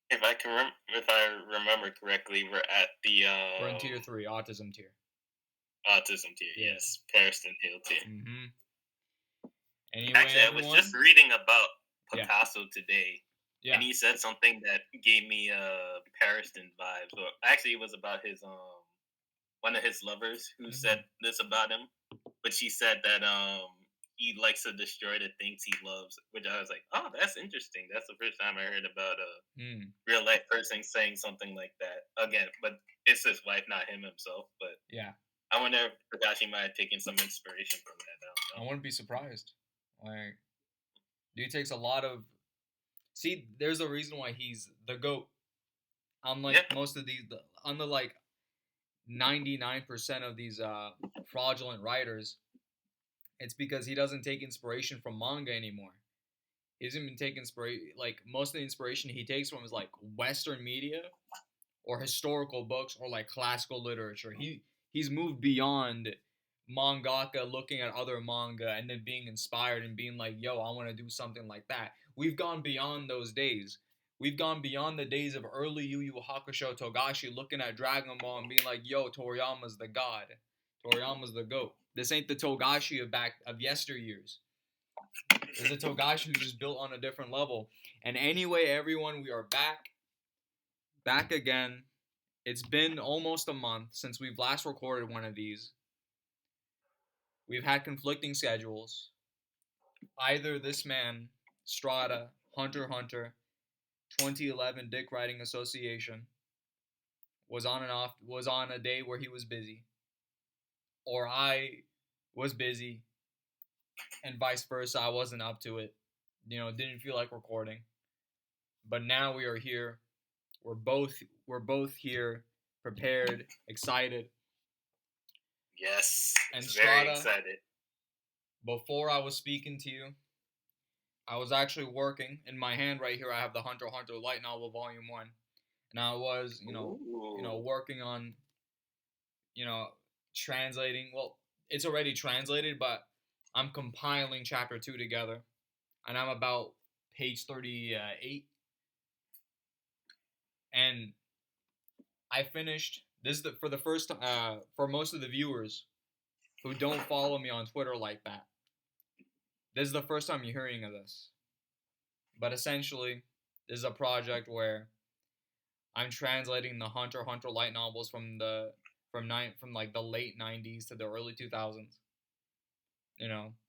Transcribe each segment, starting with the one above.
if I remember correctly, we're at the We're in tier 3, autism tier. autism tier. Yeah. Yes, Pariston Hill tier. Mhm. Anyway, Actually, I was just everyone. reading about Yeah. Picasso today, and Yeah. he said something that gave me Pariston vibes. Or actually, it was about his one of his lovers who said Mhm. this about him, but she said that he likes to destroy the things he loves, which I was like, oh, that's interesting. That's the first time I heard about a Mm. real life person saying something like that. Again, but it's his wife, not him himself. But Yeah. I wonder if Takashi might have taken some inspiration from that. I don't I know. wouldn't be surprised. Like, dude takes a lot of. See, there's a reason why he's the goat. Yeah, Unlike most of these, unlike like 99% of these fraudulent writers, it's because he doesn't take inspiration from manga anymore. He hasn't been taking inspiration. Like most of the inspiration he takes from is like Western media or historical books or like classical literature. He's moved beyond mangaka looking at other manga and then being inspired and being like, "Yo, I want to do something like that." We've gone beyond those days. We've gone beyond the days of early Yu Yu Hakusho Togashi looking at Dragon Ball and being like, "Yo, Toriyama's the god. Toriyama's the goat." This ain't the Togashi of yesteryears. This is a Togashi who's just built on a different level. And anyway, everyone, we are back again. It's been almost a month since we've last recorded one of these. We've had conflicting schedules. Either this man, Strata, Hunter x Hunter, 2011 Dick Writing Association, was on a day where he was busy, or I was busy, and vice versa. I wasn't up to it. Didn't feel like recording. But now we are here. We're both here, prepared, excited. yes, And very Strata, excited. before I was speaking to you, I was actually working. In my hand right here, I have the Hunter x Hunter Light Novel Volume 1. And I was, Ooh, working on, you know, translating. Well, it's already translated, but I'm compiling chapter 2 together. And I'm about page 38. And I finished this is for the first for most of the viewers who don't follow me on Twitter like that. This is the first time you're hearing of this. But essentially, this is a project where I'm translating the Hunter x Hunter light novels from like the late '90s to the early 2000s.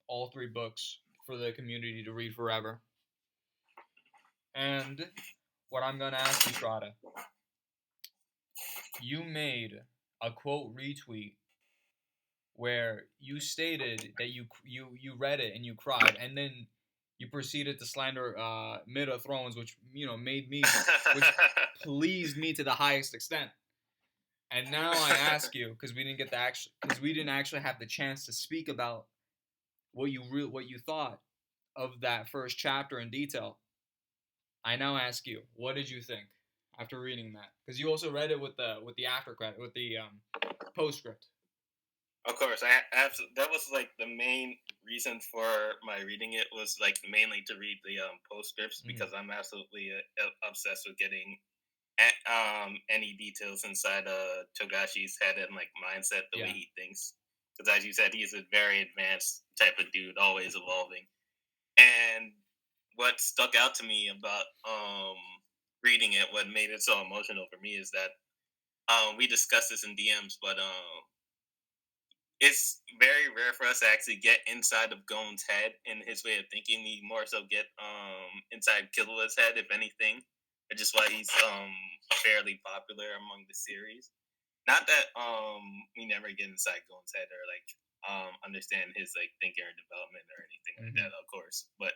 All three books for the community to read forever. And what I'm gonna ask you, Strata, you made a quote retweet where you stated that you read it and you cried, and then you proceeded to slander Mid of Thrones, which which pleased me to the highest extent. And now I ask you, because we didn't actually have the chance to speak about what you thought of that first chapter in detail. I now ask you, what did you think after reading that? Because you also read it with the after credit with the postscript. Of course, that was like the main reason for my reading it was like mainly to read the postscripts Mm-hmm. because I'm absolutely obsessed with getting any details inside Togashi's head and like mindset, the way Yeah. he thinks. Because as you said, he's a very advanced type of dude, always evolving. And what stuck out to me about reading it, what made it so emotional for me, is that we discussed this in DMs, but it's very rare for us to actually get inside of Gon's head and his way of thinking. We more so get inside Killua's head, if anything, which is why he's fairly popular among the series. Not that we never get inside Gon's head or like understand his like thinking or development or anything like Mm-hmm. that, of course. But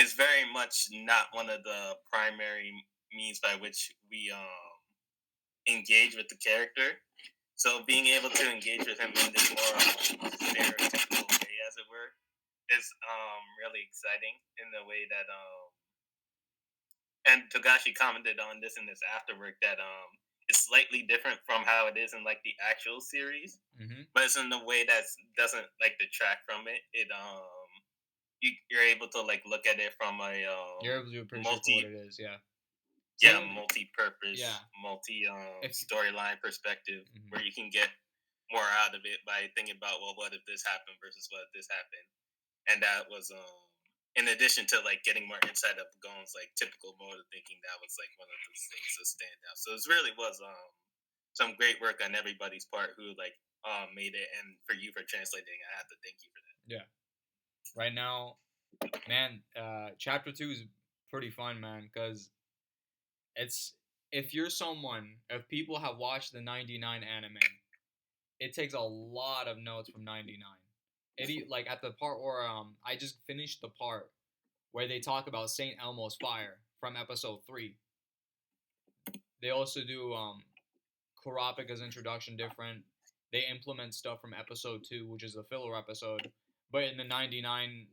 it's very much not one of the primary means by which we engage with the character. So being able to engage with him in this more stereotypical way, as it were, is really exciting in the way that and Togashi commented on this in this afterwork that it's slightly different from how it is in like the actual series, Mm-hmm. but it's in a way that doesn't like detract from it. You're able to like look at it from a You're able to appreciate for what multi it is. Yeah. yeah, Don't yeah. multi-purpose, multi If storyline perspective mhm. where you can get more out of it by thinking about, well, what if this happened versus what if this happened, and that was in addition to like getting more insight of Gon's like typical mode of thinking, that was like one of those things that stand out. So it really was some great work on everybody's part who like made it, and for you for translating, I have to thank you for that. Yeah. Right now, man, chapter 2 is pretty fun, man, cuz it's if you're someone, if people have watched the 99 anime, it takes a lot of notes from 99. Like at the part where I just finished the part where they talk about Saint Elmo's fire from episode 3. They also do Kurapika's introduction different. They implement stuff from episode 2, which is a filler episode, but in the 99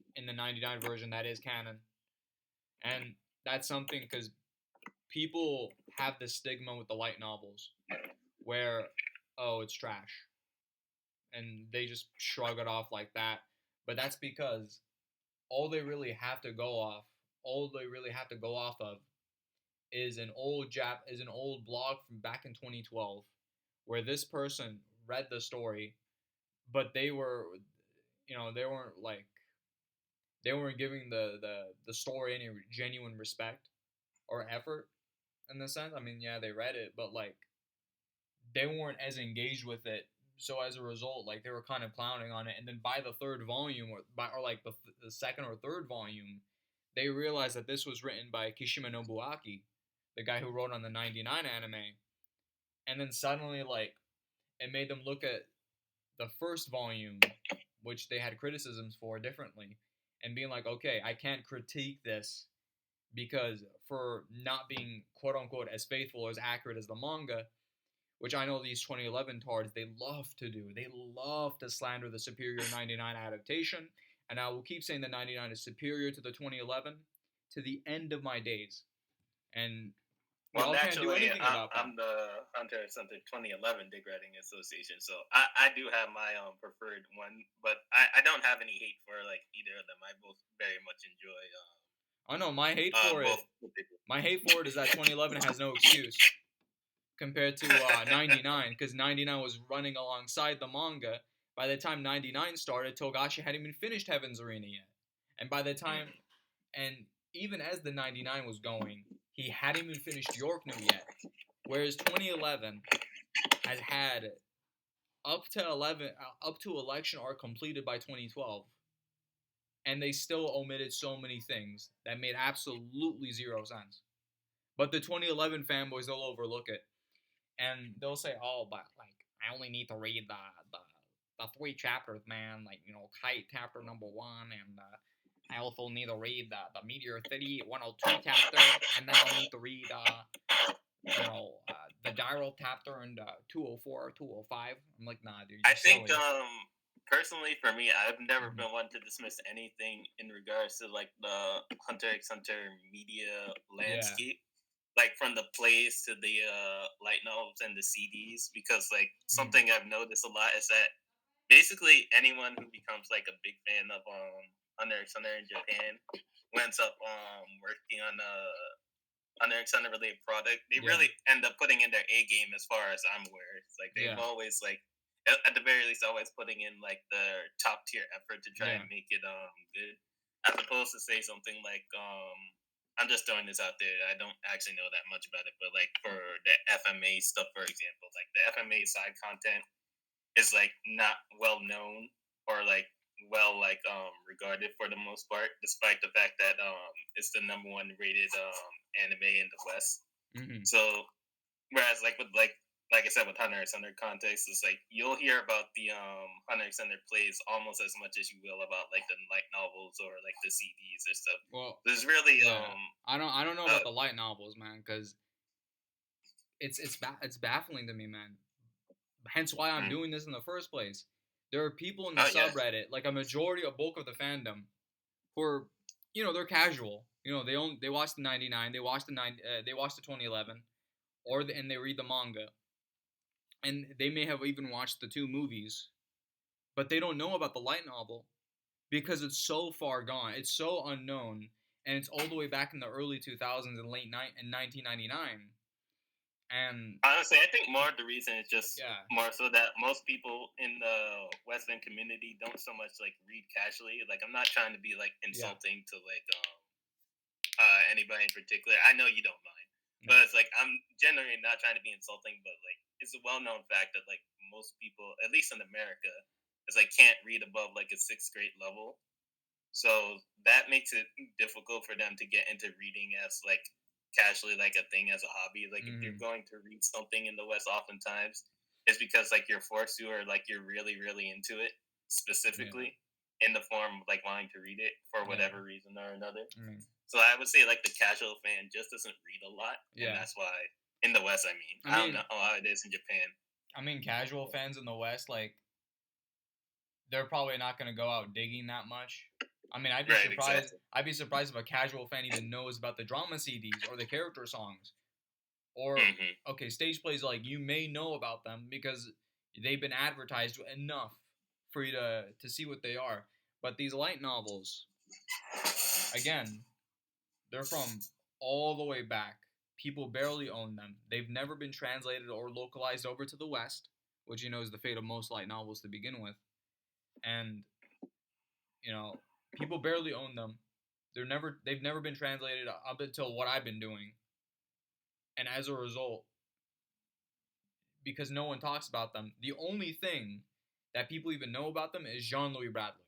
version that is canon. And that's something cuz people have this stigma with the light novels where oh, it's trash and they just shrug it off like that. But that's because all they really have to go off, all they really have to go off of is an old blog from back in 2012 where this person read the story, but they weren't like they weren't giving the story any genuine respect or effort in the sense. I mean, yeah, they read it, but like they weren't as engaged with it. So as a result, like they were kind of clowning on it, and then by the third volume, or like the second or third volume, they realized that this was written by Kishima Nobuaki, the guy who wrote on the 99 anime, and then suddenly like it made them look at the first volume, which they had criticisms for differently, and being like, okay, I can't critique this because for not being quote unquote as faithful or as accurate as the manga, which I know these 2011 tards they love to do. They love to slander the superior 99 adaptation, and I will keep saying the 99 is superior to the 2011 to the end of my days. And Well, y'all can't do naturally, anything about that. I'm the Hunter x Hunter 2011 Dick Writing Association, so I do have my preferred one, but I don't have any hate for like either of them. I both very much enjoy Oh no, my hate for both. it, my hate for it is that 2011 has no excuse compared to 99 because 99 was running alongside the manga. By the time 99 started, Togashi hadn't even finished Heaven's Arena yet. And by the time, Mm. and even as the 99 was going, he hadn't even finished York New yet. Whereas 2011 has had up to election arc completed by 2012, and they still omitted so many things that made absolutely zero sense. But the 2011 fanboys, they'll overlook it and they'll say, "Oh, but like I only need to read the three chapters, man. Like Kite chapter number one, and I also need to read the Meteor City 102 chapter, and then I'll need to read the Gyro chapter and 204, 205." I'm like, nah, dude, I you're think silly. personally for me, I've never Mhm. been one to dismiss anything in regards to like the Hunter x Hunter media Yeah. landscape, like from the plays to the light novels and the CDs, because like Mhm. something I've noticed a lot is that basically anyone who becomes like a big fan of Hunter x Hunter in Japan who ends up working on Hunter x Hunter related product, they Yeah. really end up putting in their A game as far as I'm aware. It's like they've Yeah. always like at the very least always putting in like their top tier effort to try Yeah. and make it good. As opposed to say something like I'm just throwing this out there. I don't actually know that much about it, but like for the FMA stuff, for example, like the FMA side content is like not well known or like well like regarded for the most part, despite the fact that it's the number one rated anime in the West. Mhm. So whereas like I said with Hunter x Hunter context, it's like you'll hear about the Hunter x Hunter plays almost as much as you will about like the light novels or like the CDs or stuff. Well, There's really yeah. I don't know uh about the light novels, man, because it's baffling to me, man. Hence why I'm mm, doing this in the first place. There are people in the oh yeah. subreddit, like a bulk of the fandom, who are, they're casual. They watch the 99, they watch the 2011, and they read the manga, and they may have even watched the two movies, but they don't know about the light novel because it's so far gone. It's so unknown, and it's all the way back in the early 2000s and in 1999. And Honestly, I think more of the reason is just yeah, more so that most people in the Western community don't so much like read casually. Like, I'm not trying to be like yeah, insulting to like anybody in particular. I know you don't mind, no, but it's like I'm generally not trying to be insulting, but like it's a well-known fact that like most people, at least in America, is like can't read above like a sixth grade level. So that makes it difficult for them to get into reading as like casually like a thing as a hobby. Like if you're mm-hmm, going to read something in the West, oftentimes it's because like you're forced to or like you're really really into it yeah, specifically in the form of like wanting to read it for yeah. whatever reason or another. I mean, So I would say like the casual fan just doesn't read a lot, and yeah. that's why in the West, I mean, I I don't mean, know how it is in Japan. casual fans in the West, like they're probably not gonna go out digging that much. I mean, I'd be Right, surprised. exactly. I'd be surprised if a casual fan even knows about the drama CDs or the character songs. Or Hmm. okay, stage plays, like you may know about them because they've been advertised enough for you to see what they are. But these light novels, again, they're from all the way back. People barely own them. They've never been translated or localized over to the West, which is the fate of most light novels to begin with. And you know, people barely own them. They've never been translated up until what I've been doing. And as a result, because no one talks about them, the only thing that people even know about them is Jean-Louis Bradley.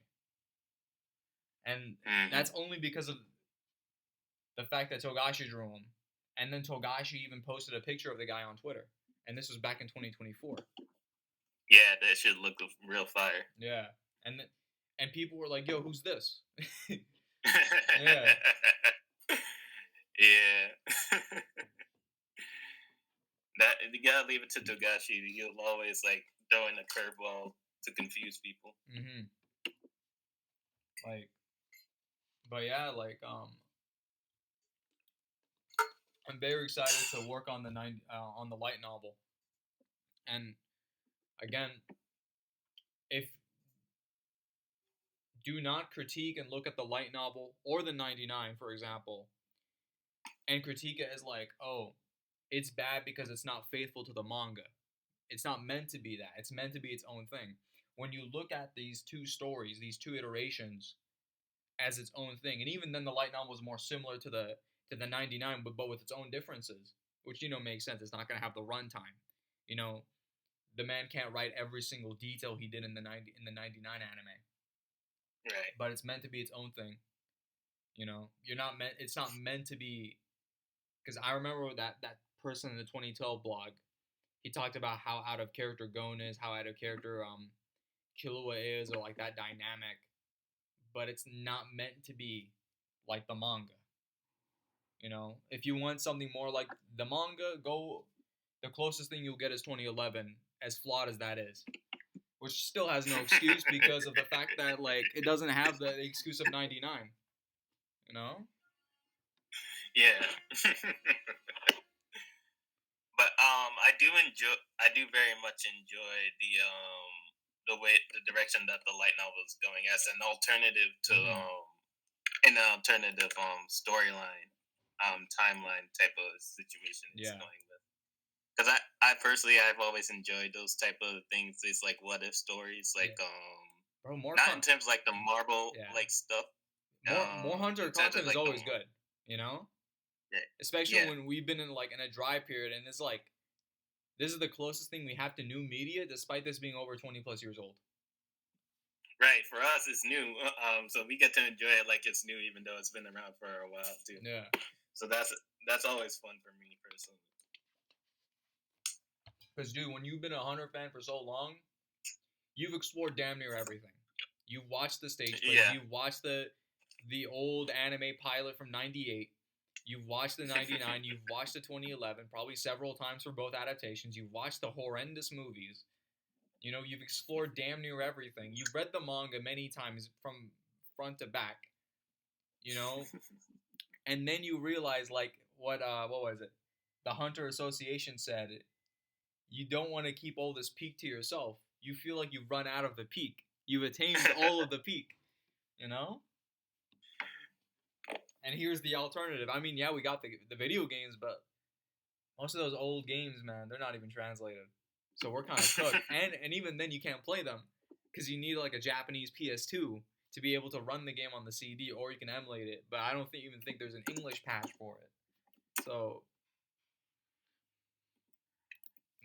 And Hmm. that's only because of the fact that Togashi drew him. And then Togashi even posted a picture of the guy on Twitter. And this was back in 2024. Yeah, that should look real fire. Yeah. And and people were like, "Yo, who's this?" Yeah. Yeah. That you gotta leave it to Togashi. He'll always like throw in a curveball to confuse people. Mhm. Like but yeah, like I'm very excited to work on on the light novel. And again, if do not critique and look at the light novel or the 99, for example, and critique it as like, oh, it's bad because it's not faithful to the manga. It's not meant to be that. It's meant to be its own thing. When you look at these two stories, these two iterations as its own thing, and even then the light novel is more similar to the 99, but with its own differences, which makes sense. It's not going to have the runtime. You know, the man can't write every single detail he did in the 99 anime, Right. but it's meant to be its own thing. You're not meant. It's not meant to be. Because I remember that person in the 2012 blog. He talked about how out of character Gon is, how out of character Killua is, or like that dynamic. But it's not meant to be like the manga. If you want something more like the manga, go. The closest thing you'll get is 2011, as flawed as that is, which still has no excuse because of the fact that like it doesn't have the excuse of 99. You know? Yeah. But I do very much enjoy the way the direction that the light novel is going as an alternative to Mm-hmm. an alternative storyline timeline type of situation it's Yeah. going with. Because I personally I've always enjoyed those type of things. It's like what if stories, Yeah. like Bro, not in terms of like the Marvel yeah. like stuff. More Hunter In terms of content is like the always good, you know? Especially yeah, when we've been in like in a dry period and it's like this is the closest thing we have to new media despite this being over 20 plus years old. right. For us, it's new, so we get to enjoy it like it's new, even though it's been around for a while too. Yeah. So that's always fun for me personally. Cuz dude, when you've been a Hunter fan for so long, you've explored damn near everything. You've watched the stage plays, Yeah. you've watched the old anime pilot from 98. You've watched the 99, you've watched the 2011, probably several times for both adaptations. You've watched the horrendous movies. You've explored damn near everything. You've read the manga many times from front to back, you know, and then you realize like what was it? The Hunter Association said you don't want to keep all this peak to yourself. You feel like you've run out of the peak. You've attained all of the peak, you know? And here's the alternative. I mean, yeah, we got the video games, but most of those old games, man, they're not even translated. So we're kind of cooked. And even then, you can't play them because you need like a Japanese PS2 to be able to run the game on the CD, or you can emulate it. But I don't even think there's an English patch for it. So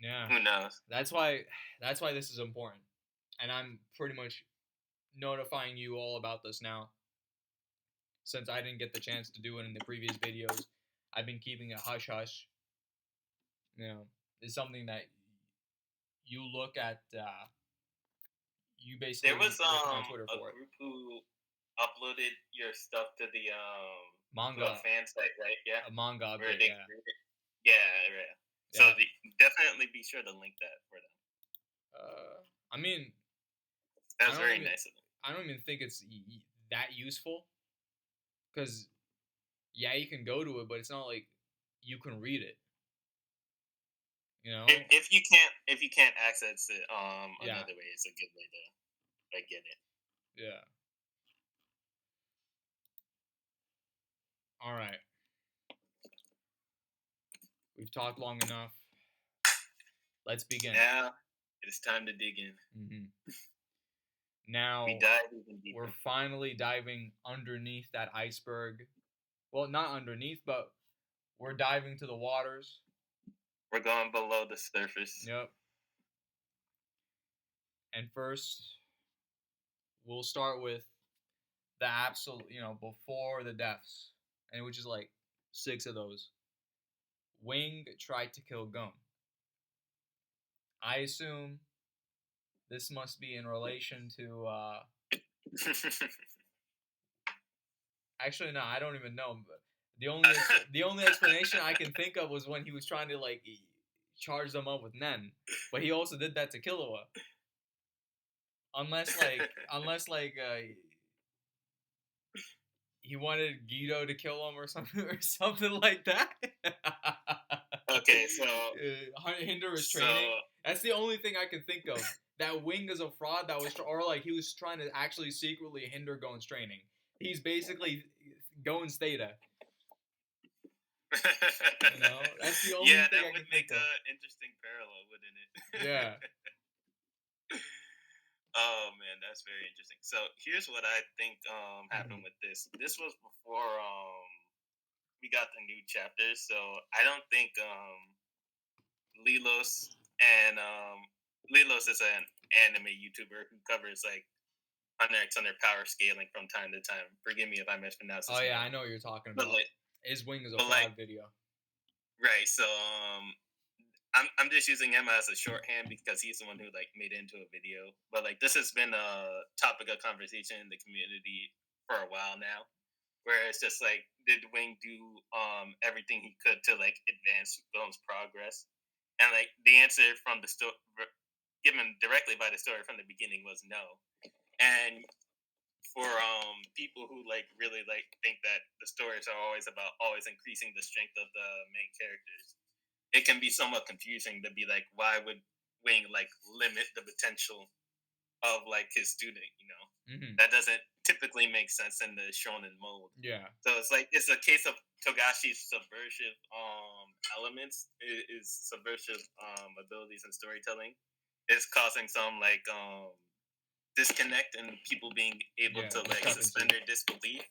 yeah, Who knows? that's why this is important, and I'm pretty much notifying you all about this now, since I didn't get the chance to do it in the previous videos. I've been keeping it hush hush. You know, it's something that you look at. You basically There was look at my Twitter a for it. group who uploaded your stuff to the to a Manga, fan site, right? Yeah, a manga where update. they Yeah, yeah, right. So yeah. definitely be sure to link that for them. I mean, That I was don't very even nice of them. I don't even think it's that useful because yeah, you can go to it, but it's not like you can read it. You know? If you can't access it Yeah, another way, it's a good way to like get it. yeah. All right, we've talked long enough. Let's begin. Now it's time to dig in. Mm-hmm. Now We dive even we're deeper. finally diving underneath that iceberg. Well, not underneath, but we're diving to the waters. We're going below the surface. Yep. And first, we'll start with the absolute, before the deaths, and which is like 6 of those. Wing tried to kill Gum. I assume this must be in relation to. Actually, no, I don't even know. But the only explanation I can think of was when he was trying to like charge them up with Nen, but he also did that to Killua. Unless he wanted Guido to kill him or something like that. Okay, so Hinder his so training. That's the only thing I can think of. That Wing is a fraud. That was, or like he was trying to actually secretly hinder Gon's training. He's basically Gon's Theta. That's the only yeah, thing that I would can make think of. an interesting parallel, wouldn't it? Yeah. Oh man, that's very interesting. So here's what I think happened Mhm. with this. This was before we got the new chapters, so I don't think Lilos and Lilos is an anime YouTuber who covers like Hunter x Hunter power scaling from time to time. Forgive me if I mispronounce Oh his yeah, name, I know what you're talking but about. His Wing is a like fraud video. right. So I'm just using him as a shorthand because he's the one who like made it into a video. But like this has been a topic of conversation in the community for a while now, where it's just like, did Wing do everything he could to like advance Film's progress? And like the answer from the story given directly by the story from the beginning was no. And for people who like really like think that the stories are always about always increasing the strength of the main characters, it can be somewhat confusing to be like, why would Wing like limit the potential of like his student? Mm-hmm. That doesn't typically make sense in the shonen mold. Yeah. So it's like it's a case of Togashi's subversive elements, is subversive abilities in storytelling is causing some like disconnect and people being able Yeah. to like suspend their disbelief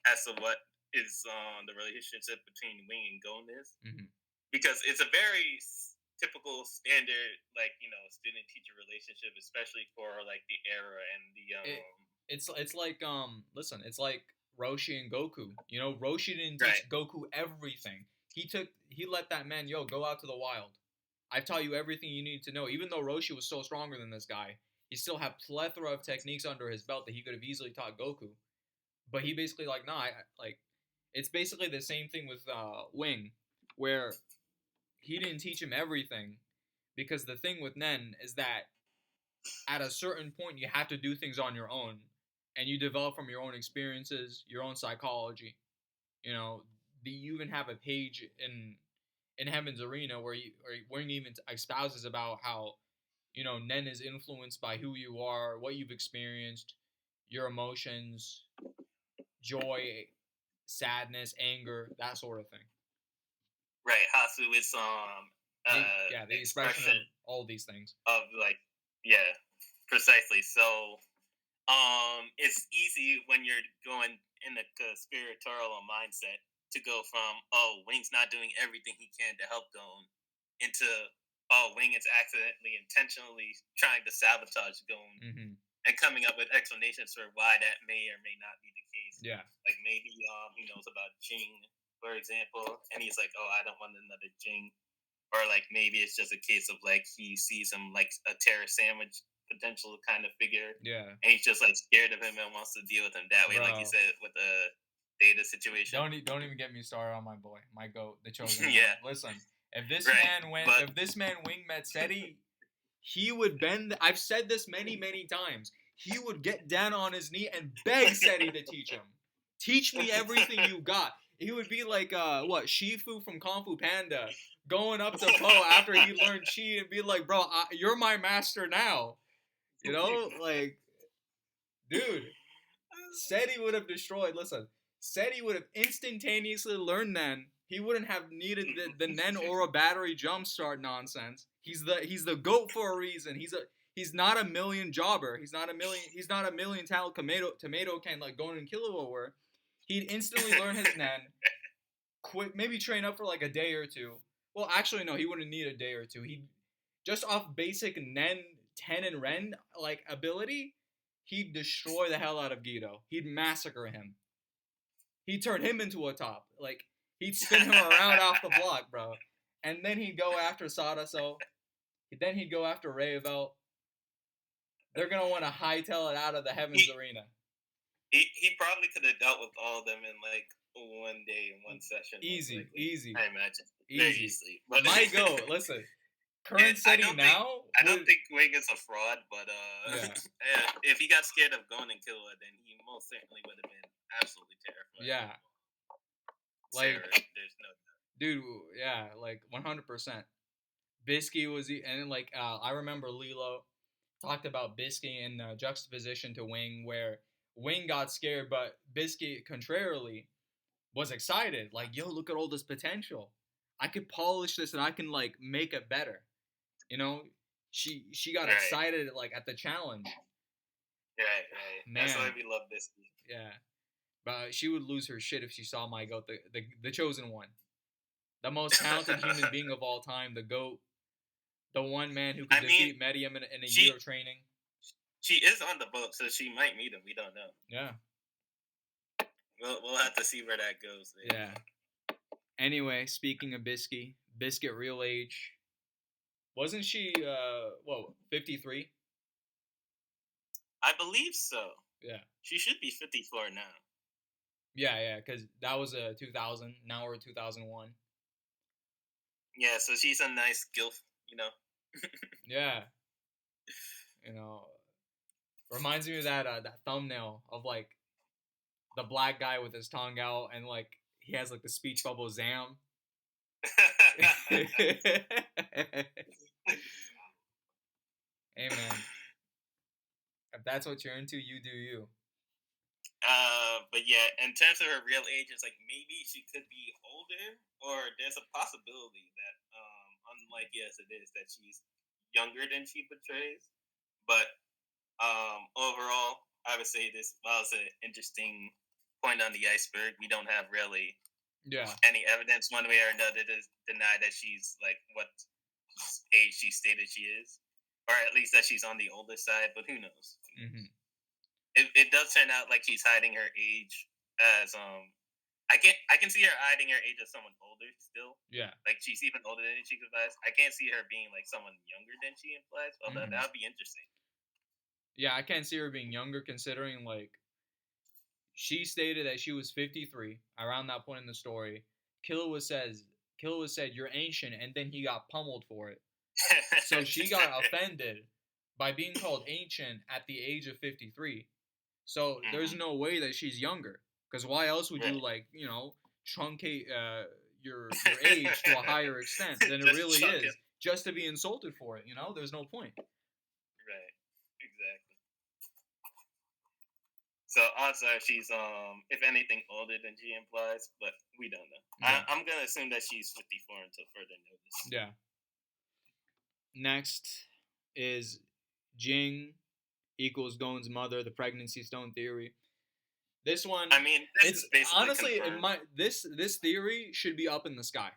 as to what is the relationship between Wing and Gon is, Mm-hmm. because it's a very typical standard like student teacher relationship, especially for like the era and the It's like listen, it's like Roshi and Goku. Roshi didn't right. teach Goku everything. He let that man go out to the wild. I've taught you everything you need to know. Even though Roshi was so stronger than this guy, he still had plethora of techniques under his belt that he could have easily taught Goku. But he basically like, nah, like it's basically the same thing with Wing, where he didn't teach him everything because the thing with Nen is that at a certain point you have to do things on your own and you develop from your own experiences, your own psychology. You even have a page in Heaven's Arena where you even espouses about how Nen is influenced by who you are, what you've experienced, your emotions, joy, sadness, anger, that sort of thing. Right, Hasu is The expression of expression all these things. of like, yeah, precisely. So it's easy when you're going in a conspiratorial mindset to go from, oh, Wing's not doing everything he can to help Gon, into, oh, Wing is accidentally intentionally trying to sabotage Gon, Mm-hmm. and coming up with explanations for why that may or may not be the case. Yeah. Like maybe he knows about Jing, for example, and he's like, oh, I don't want another Jing. Or like maybe it's just a case of like he sees him like a terror sandwich potential kind of figure, Yeah. and he's just like scared of him and wants to deal with him that way, Bro. like you said with the data situation. Don't even get me started on my boy, my goat, the chosen one. Yeah. Listen, if this Right, man went, but if this man Wing met Seti, he would bend. I've said this many times. He would get down on his knee and beg Seti to teach him. Teach me everything you got. He would be like, Shifu from Kung Fu Panda, going up to Po after he learned Chi and be like, bro, you're my master now. You know, like, dude, Seti would have destroyed. Listen, Seti would have instantaneously learned Nen. He wouldn't have needed the Nen Aura battery jumpstart nonsense. He's the goat for a reason. He's not a million jobber. He's not a million talent tomato can like going and Killua were. He'd instantly learn his Nen. Quit, maybe train up for like a day or two. Well, actually no, he wouldn't need a day or two. He'd just off basic Nen, Ten, and Ren like ability, he'd destroy the hell out of Guido. He'd massacre him. He'd turn him into a top. Like, he'd spin him around off the block, bro. And then he'd go after Sadaso. Then he'd go after Revel. They're gonna want to hightail it out of the Heavens Arena. He probably could have dealt with all of them in like one day in one session. Easy. I imagine. Easy. Very easily. But My go. Listen. Current Seti now. I don't think Wing is a fraud, but yeah. If he got scared of going and Killua, then he most certainly would have been absolutely terrified. Yeah. Like, there's no doubt. Dude, yeah, like 100%. Bisky was, and like I remember Lilo talked about Bisky in juxtaposition to Wing, where Wing got scared, but Bisky, contrarily, was excited. Like, yo, look at all this potential. I could polish this and I can like make it better. You know, she got excited like at the challenge. Right. Man. That's why we love Bisky. Yeah, but she would lose her shit if she saw my goat, the chosen one, the most talented human being of all time, the goat, the one man who could defeat Medium in a year of training. She is on the boat, so she might meet him. We don't know. Yeah. We'll have to see where that goes. Yeah. Anyway, speaking of Biscuit real age, wasn't she 53? I believe so. Yeah. She should be 54 now. Yeah, because that was 2000. Now we're 2001. Yeah, so she's a nice gilf, you know. Yeah. You know, reminds me of that thumbnail of like the black guy with his tongue out and like he has like the speech bubble Zam. Hey man, if that's what you're into, you do you. But yeah, in terms of her real age, it's like maybe she could be older, or there's a possibility that, unlikely as it is, that she's younger than she portrays. But overall, I would say this was an interesting point on the iceberg. We don't have really any evidence one way or another to deny that she's like what age she stated she is, or at least that she's on the older side. But who knows? Mm-hmm. It does turn out like she's hiding her age as I can see her hiding her age as someone older still. Yeah. Like she's even older than she implies. I can't see her being like someone younger than she implies. Although that would be interesting. Yeah, I can't see her being younger considering like she stated that she was 53 around that point in the story. Killua said you're ancient, and then he got pummeled for it. So she got offended by being called ancient at the age of 53. So there's no way that she's younger. Because why else would you like, you know, truncate your age to a higher extent than it really is, just to be insulted for it? You know, there's no point. Right. Exactly. So odds are she's if anything older than she implies, but we don't know. Yeah. I'm gonna assume that she's 54 until further notice. Yeah. Next is Jing equals Gon's mother, the pregnancy stone theory. This one, I mean, this it's is basically honestly in confirmed. my this theory should be up in the sky.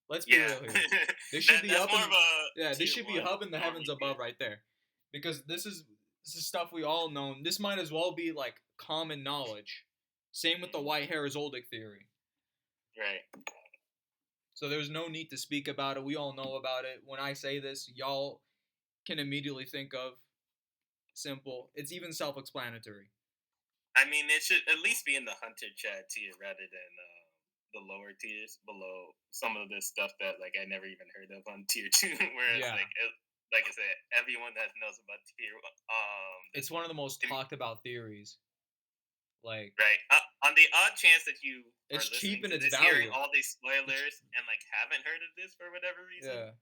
Let's be Yeah, real here. This should be that's up more of in a this tier should be one up in the heavens normally above theory. right there, because this is stuff we all know. This might as well be like common knowledge. Same with the white hair is Oldic theory. Right. So there's no need to speak about it. We all know about it. When I say this, y'all can immediately think of simple. It's even self-explanatory. I mean, it should at least be in the hunter chat tier rather than the lower tiers below some of this stuff that like I never even heard of on tier two. Whereas Yeah. like I said, everyone that knows about tier It's one of the most talked about theories. Like, right. On the odd chance that you are it's cheap listening in to its this, hearing value. all these spoilers and like haven't heard of this for whatever reason, Yeah.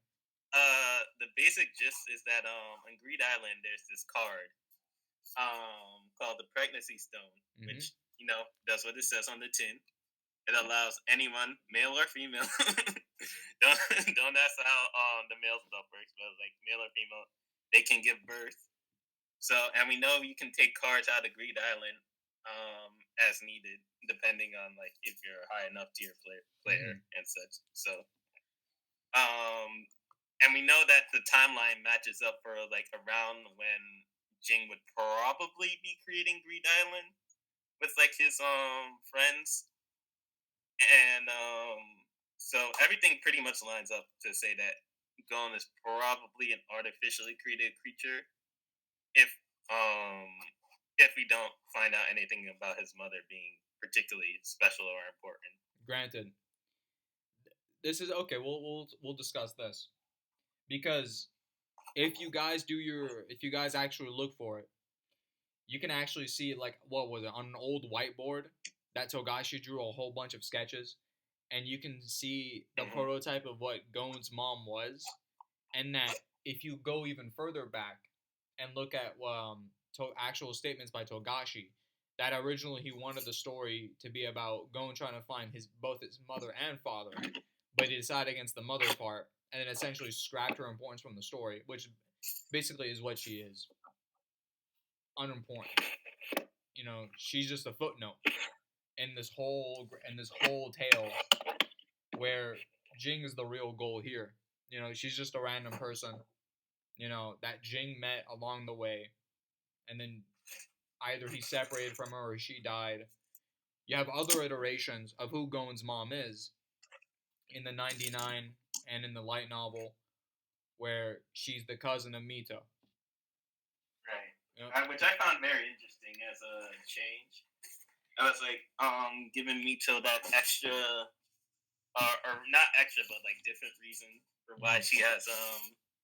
the basic gist is that on Greed Island there's this card called the Pregnancy Stone, which does what it says on the tin. It allows anyone, male or female, don't ask how the male stuff works, but like male or female, they can give birth. So, and we know you can take cards out of Greed Island as needed, depending on like if you're high enough to your player and such. So, um, and we know that the timeline matches up for like around when Jing would probably be creating Greed Island with like his friends, and so everything pretty much lines up to say that Gon is probably an artificially created creature if um if we don't find out anything about his mother being particularly special or important. Granted, this is okay. We'll discuss this, because if you guys actually look for it, you can actually see, like, what was it, on an old whiteboard that Togashi drew a whole bunch of sketches, and you can see the Mm-hmm. prototype of what Gon's mom was, and that if you go even further back and look at actual statements by Togashi, that originally he wanted the story to be about Gon trying to find both his mother and father, but he decided against the mother part, and then essentially scrapped her importance from the story, which basically is what she is, unimportant. She's just a footnote in this whole tale, where Jing is the real goal here. She's just a random person, that Jing met along the way, and then either he separated from her or she died. You have other iterations of who Gon's mom is in the 99 and in the light novel, where she's the cousin of Mito. Right. Yep. Which I found very interesting as a change. I was like, giving Mito that extra, or not extra, but like different reason for why she has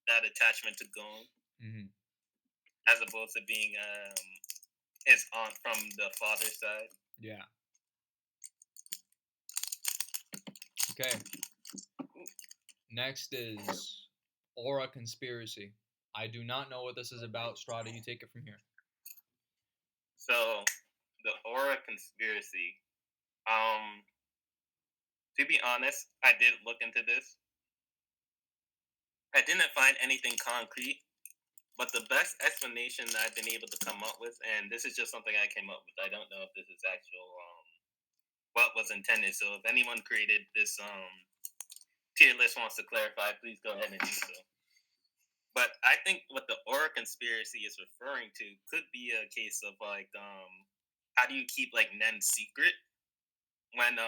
that attachment to Gon, as opposed to being his aunt from the father's side. Yeah. Okay. Next is Aura Conspiracy. I do not know what this is about. Strata, you take it from here. So, the Aura Conspiracy. To be honest, I did look into this. I didn't find anything concrete, but the best explanation that I've been able to come up with, and this is just something I came up with. I don't know if this is actual what was intended. So if anyone created this tier list wants to clarify, please go ahead and do so. But I think what the Aura Conspiracy is referring to could be a case of like how do you keep like Nen's secret when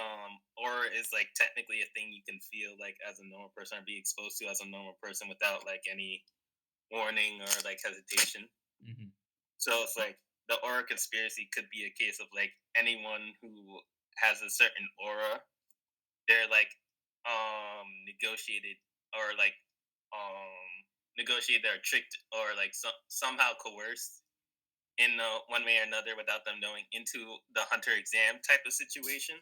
aura is like technically a thing you can feel like as a normal person or be exposed to as a normal person without like any warning or like hesitation. So it's like the Aura Conspiracy could be a case of like anyone who has a certain aura, they're like negotiated or like negotiated or tricked or like somehow coerced in one way or another without them knowing into the hunter exam type of situation.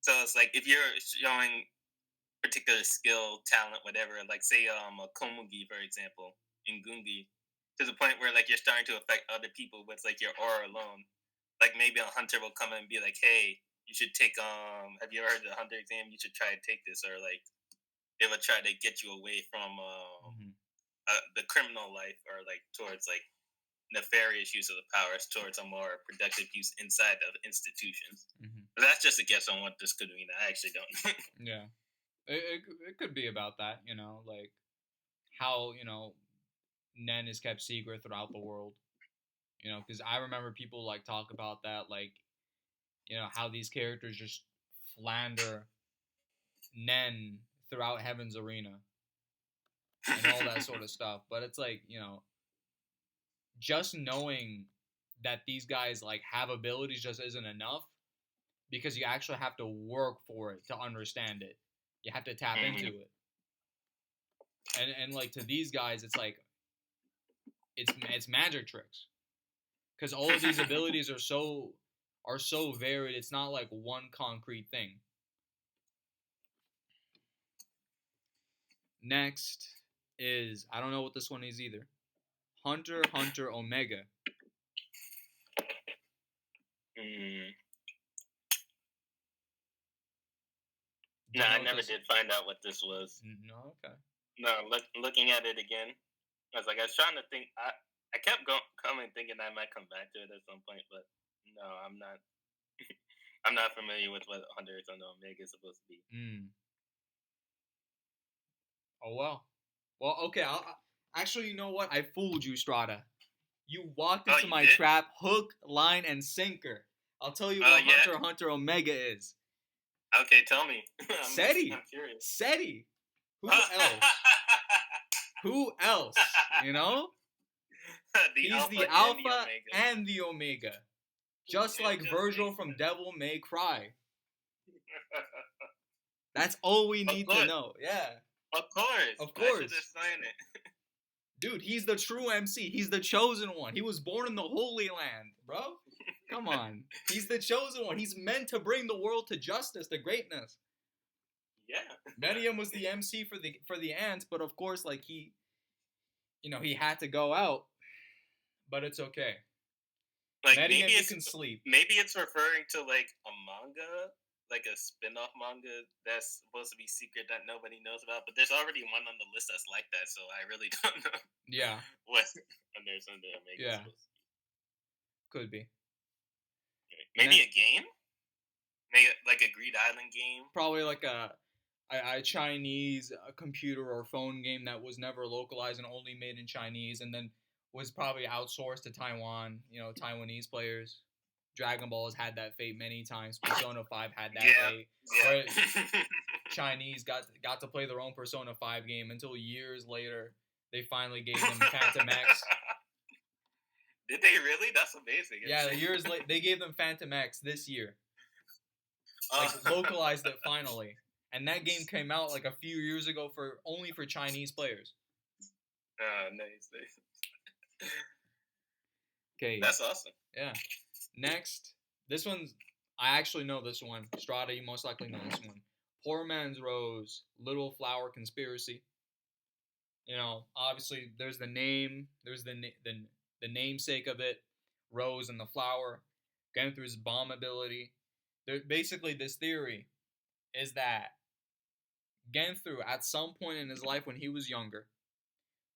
So it's like if you're showing particular skill, talent, whatever, like say a Komugi for example in Gungi, to the point where like you're starting to affect other people with like your aura alone. like maybe a hunter will come in and be like, "Hey, you should take have you ever heard of the hunter exam? You should try to take this," or like they would try to get you away from Hmm. the criminal life, or like towards like nefarious use of the powers towards a more productive use inside of institutions. Hmm. But that's just a guess on what this could mean. I actually don't. Yeah, it could be about that. Like how Nen is kept secret throughout the world. Because I remember people like talk about that, like how these characters just flander Nen throughout Heaven's Arena and all that sort of stuff. But it's like, just knowing that these guys like have abilities just isn't enough, because you actually have to work for it to understand it. You have to tap into Mhm. it. And like to these guys, it's like it's magic tricks, because all of these abilities are so varied. It's not like one concrete thing. Next is, I don't know what this one is either. Hunter Omega. Mm. Do No, you know I what never this? did find out what this was. No, okay. No, looking at it again, I was trying to think. I kept coming thinking I might come back to it at some point, but no, I'm not. I'm not familiar with what Hunter x Hunter Omega is supposed to be. Mm. Oh well. Well, okay. Actually, you know what? I fooled you, Strata. You walked Oh, into you my did? trap, hook, line, and sinker. I'll tell you Oh what yeah. Hunter Omega is. Okay, tell me. SETI. I'm curious. SETI. Who else? Who else? The He's Alpha the and the Alpha Omega. and the Omega. Just It like just Virgil makes from sense. Devil May Cry. That's all we Of need to course, know. Yeah. of course. Of I should course. have signed it. Dude, he's the true MC. He's the chosen one. He was born in the Holy Land, bro. Come on. He's the chosen one. He's meant to bring the world to justice, to greatness. Yeah. Medium was the MC for the ants, but of course, like he had to go out. But it's okay. Like Medium, you can sleep. maybe it's referring to like a manga, like a spin-off manga that's supposed to be secret that nobody knows about. But there's already one on the list that's like that, so I really don't know Yeah, what Under Omega is yeah, supposed to could be. be. Maybe Ne- a game, maybe like a Greed Island game. Probably like a Chinese computer or phone game that was never localized and only made in Chinese, and then was probably outsourced to Taiwan. Taiwanese players. Dragon Ball has had that fate many times. Persona 5 had that Yeah, fate. Where yeah. Chinese got to play their own Persona 5 game until years later they finally gave them Phantom X. Did they really? That's amazing. Yeah, years late they gave them Phantom X this year. Oh. Like localized it finally. And that game came out like a few years ago for only for Chinese players. Nice, nice. Okay. That's awesome. Yeah. Next, this one's I actually know this one. Strata, you most likely know this one. Poor Man's Rose, Little Flower Conspiracy. Obviously there's the name, there's the namesake of it, Rose and the flower, going through his bomb ability. Basically, this theory is that Genthru, at some point in his life when he was younger,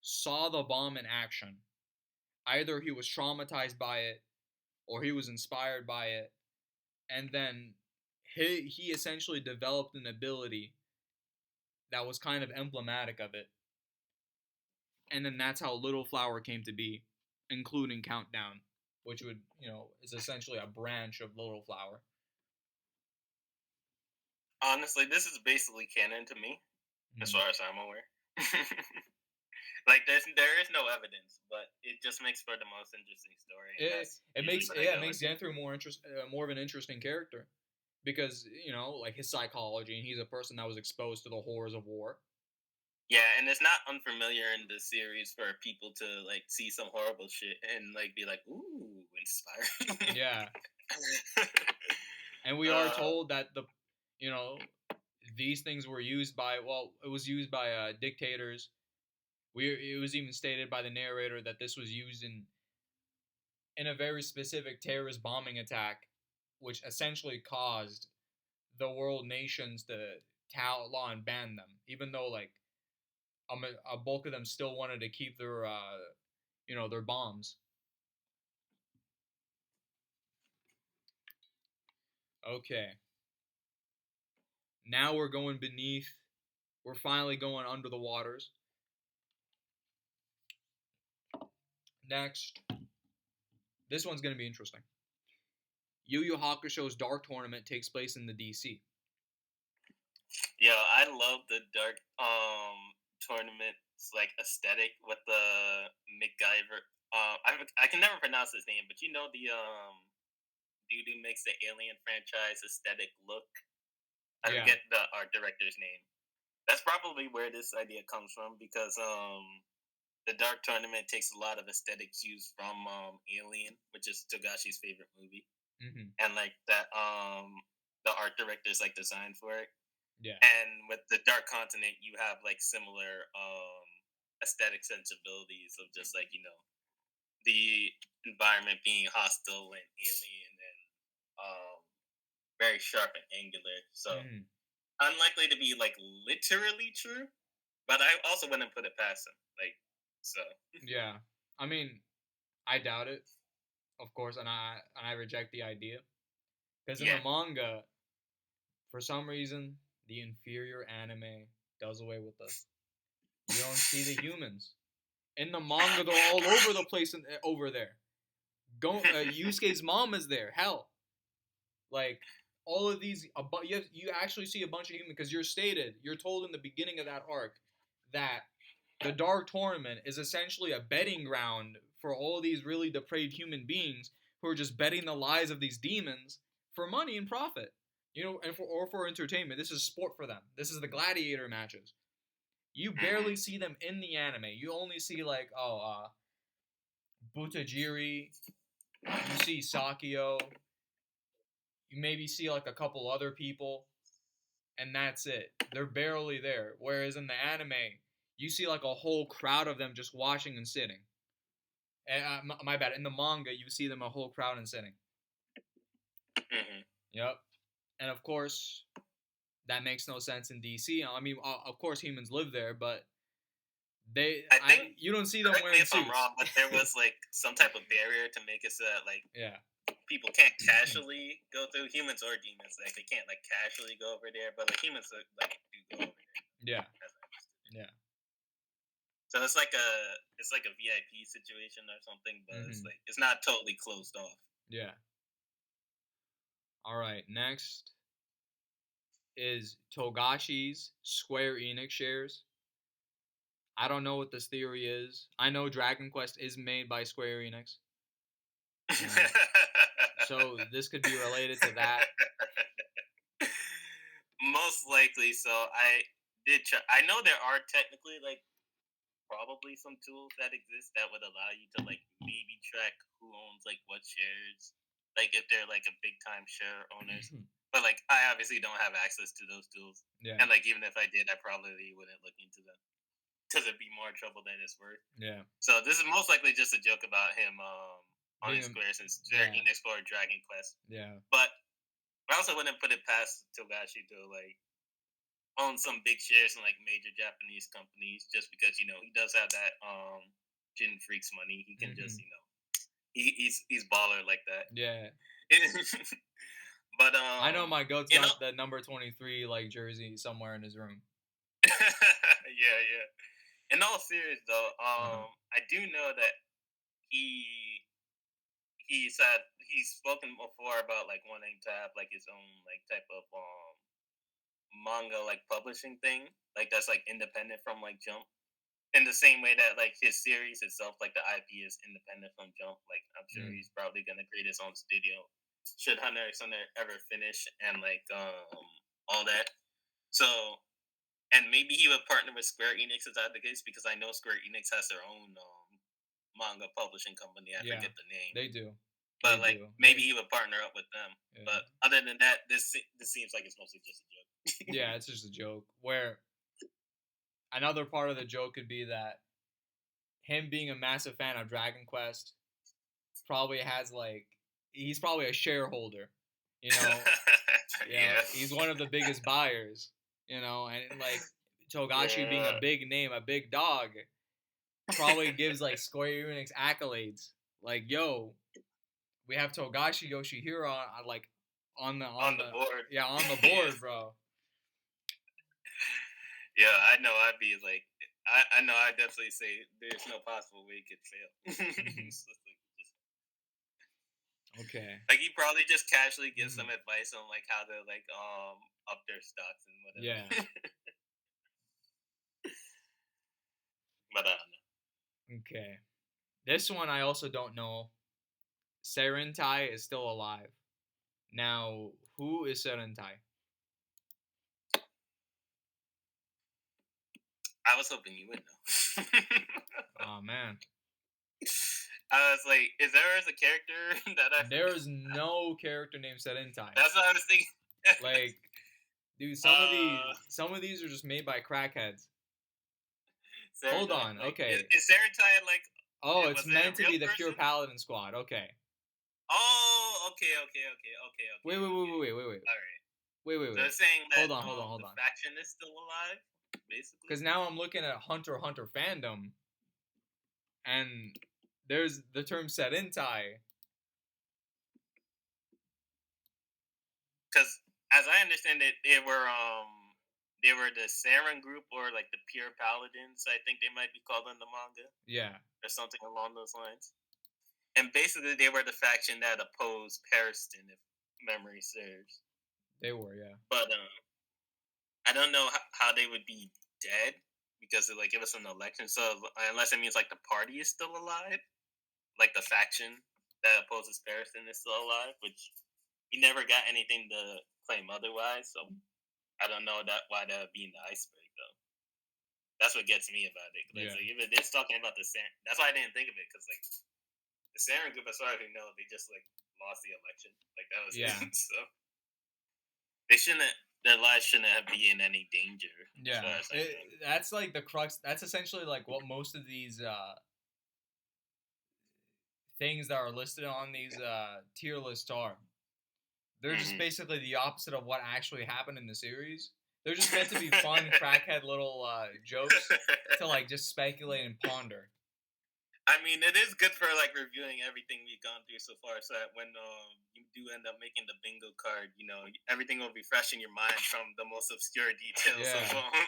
saw the bomb in action. Either he was traumatized by it or he was inspired by it, and then he essentially developed an ability that was kind of emblematic of it. And then that's how Little Flower came to be, including Countdown, which is essentially a branch of Little Flower. Honestly, this is basically canon to me, as Mm. far as I'm aware. Like there is no evidence, but it just makes for the most interesting story, and that's It usually makes what I yeah, it go makes into. Xanthru more of an interesting character, because like his psychology, and he's a person that was exposed to the horrors of war. Yeah, and it's not unfamiliar in the series for people to like see some horrible shit and like be like, "Ooh, inspiring." Yeah, and we are uh, told that you know these things were used by, well, it was used by dictators. It was even stated by the narrator that this was used in in a very specific terrorist bombing attack, which essentially caused the world nations to outlaw and ban them, even though like a bulk of them still wanted to keep their their bombs. Okay, now we're going beneath. We're finally going under the waters. Next, this one's gonna be interesting. Yu Yu Hakusho's Dark Tournament takes place in the DC. Yeah, I love the dark tournaments like aesthetic with the MacGyver. I can never pronounce his name, but you know the dude who makes the Alien franchise aesthetic look. I Yeah. forget the art director's name. That's probably where this idea comes from because the Dark Tournament takes a lot of aesthetic cues from Alien, which is Togashi's favorite movie, Mm-hmm. and like that the art director's like designed for it. Yeah. And with the Dark Continent, you have like similar aesthetic sensibilities of just like the environment being hostile and alien and very sharp and angular. So Mm-hmm. unlikely to be like literally true, but I also wouldn't put it past him. Like so. Yeah. I mean, I doubt it, of course, and I reject the idea because in the Yeah. manga, for some reason, the inferior anime does away with this. You don't see the humans in the manga; they're all over the place over there. Yusuke's mom is there. Hell, like all of these, you actually see a bunch of humans because you're told in the beginning of that arc that the Dark Tournament is essentially a betting ground for all these really depraved human beings who are just betting the lives of these demons for money and profit. And for entertainment. This is sport for them. This is the gladiator matches. You barely see them in the anime. You only see like Butajiri. You see Sakio. You maybe see like a couple other people, and that's it. They're barely there. Whereas in the anime, you see like a whole crowd of them just watching and sitting. My bad. In the manga, you see them a whole crowd and sitting. Mm-hmm. Yep. And of course, that makes no sense in DC. I mean, of course, humans live there, but I think. you don't see them Correct me wearing if I'm suits. wrong, but there was like some type of barrier to make it so that like Yeah. people can't casually go through humans or demons. Like they can't like casually go over there, but like humans like do go over there. Yeah. As I understood. Yeah. So it's like a VIP situation or something, but it's Mm-hmm. like it's not totally closed off. Yeah. All right. Next is Togashi's Square Enix shares. I don't know what this theory is. I know Dragon Quest is made by Square Enix. So this could be related to that. Most likely. So I did. I know there are technically like probably some tools that exist that would allow you to like maybe track who owns like what shares, like if they're like a big time share owners. But like I obviously don't have access to those tools, Yeah. and like even if I did, I probably wouldn't look into them because it'd be more trouble than it's worth. Yeah. So this is most likely just a joke about him on Being his Square since yeah. Enix explored Dragon Quest. Yeah. But I also wouldn't put it past Togashi to like own some big shares in like major Japanese companies just because he does have that Gin Freaks money. He can just he's baller like that. Yeah. But I know my goat's got the number 23 like jersey somewhere in his room. yeah. In all serious though, I do know that he he's spoken before about like wanting to have like his own like type of manga like publishing thing, like that's like independent from like Jump. In the same way that like his series itself, like the IP is independent from Jump. Like I'm sure he's probably gonna create his own studio. Should Hunter x Hunter ever finish and like all that. So and maybe he would partner with Square Enix if that's the case because I know Square Enix has their own manga publishing company. I forget the name. They do. But like maybe he would partner up with them. Yeah. But other than that, this seems like it's mostly just a joke. Yeah, it's just a joke. Where another part of the joke could be that him being a massive fan of Dragon Quest probably has like he's probably a shareholder, you know. Yeah, Yeah. he's one of the biggest buyers, you know, and like Togashi being a Yeah. big name, a big dog, probably gives like Square Enix accolades. Like, yo, we have Togashi Yoshihiro like on On the the board. yeah on the Yeah. board, bro. Yeah, I know. I'd be like, I know. I definitely say there's no possible way it could fail. Hmm. It's just Okay. like he probably just casually gives Hmm. some advice on like how to like up their stocks and Yeah. whatever. But I don't know. Okay. This one I also don't know. Serentai is still alive. Now, who is Serentai? I was hoping you would know. Oh man. I was like, is there a character that I forget? There's no character named Serentai. That's what I was thinking. Like, dude, uh, some of these are just made by crackheads. Hold Serentai. on. Like, Okay. is Serentai like? Oh, Was it's it a meant to real be the Pure person? Paladin Squad. Okay. Oh, okay. Wait, wait, wait, wait, wait, wait, wait. All right. Wait, wait, So wait. it's saying that Hold the on. faction is still alive, basically. Because now I'm looking at Hunter x Hunter fandom, and there's the term Serentai. Because as I understand it, they were the Saren group or like the Pure Paladins. I think they might be called in the manga Yeah, or something along those lines. And basically, they were the faction that opposed Pariston, if memory serves. they were. Yeah. But I don't know how they would be dead because like it was an election. So unless it means like the party is still alive, like the faction that opposes Pariston is still alive, which he never got anything to claim otherwise. So I don't know that why that would be in the iceberg though. That's what gets me about it. Cause Yeah. like, if it's talking about the Saren, that's why I didn't think of it because like the Saren group, as far as we know, they just like lost the election. Like that was Yeah. it. So they shouldn't. Their lives shouldn't have be in any danger. Yeah. That's like the crux. That's essentially like what most of these things that are listed on these tier lists are. They're just basically the opposite of what actually happened in the series. They're just meant to be fun, crackhead little jokes to like just speculate and ponder. I mean, it is good for like reviewing everything we've gone through so far, so that when you do end up making the bingo card, you know everything will be fresh in your mind from the most obscure details of Yeah.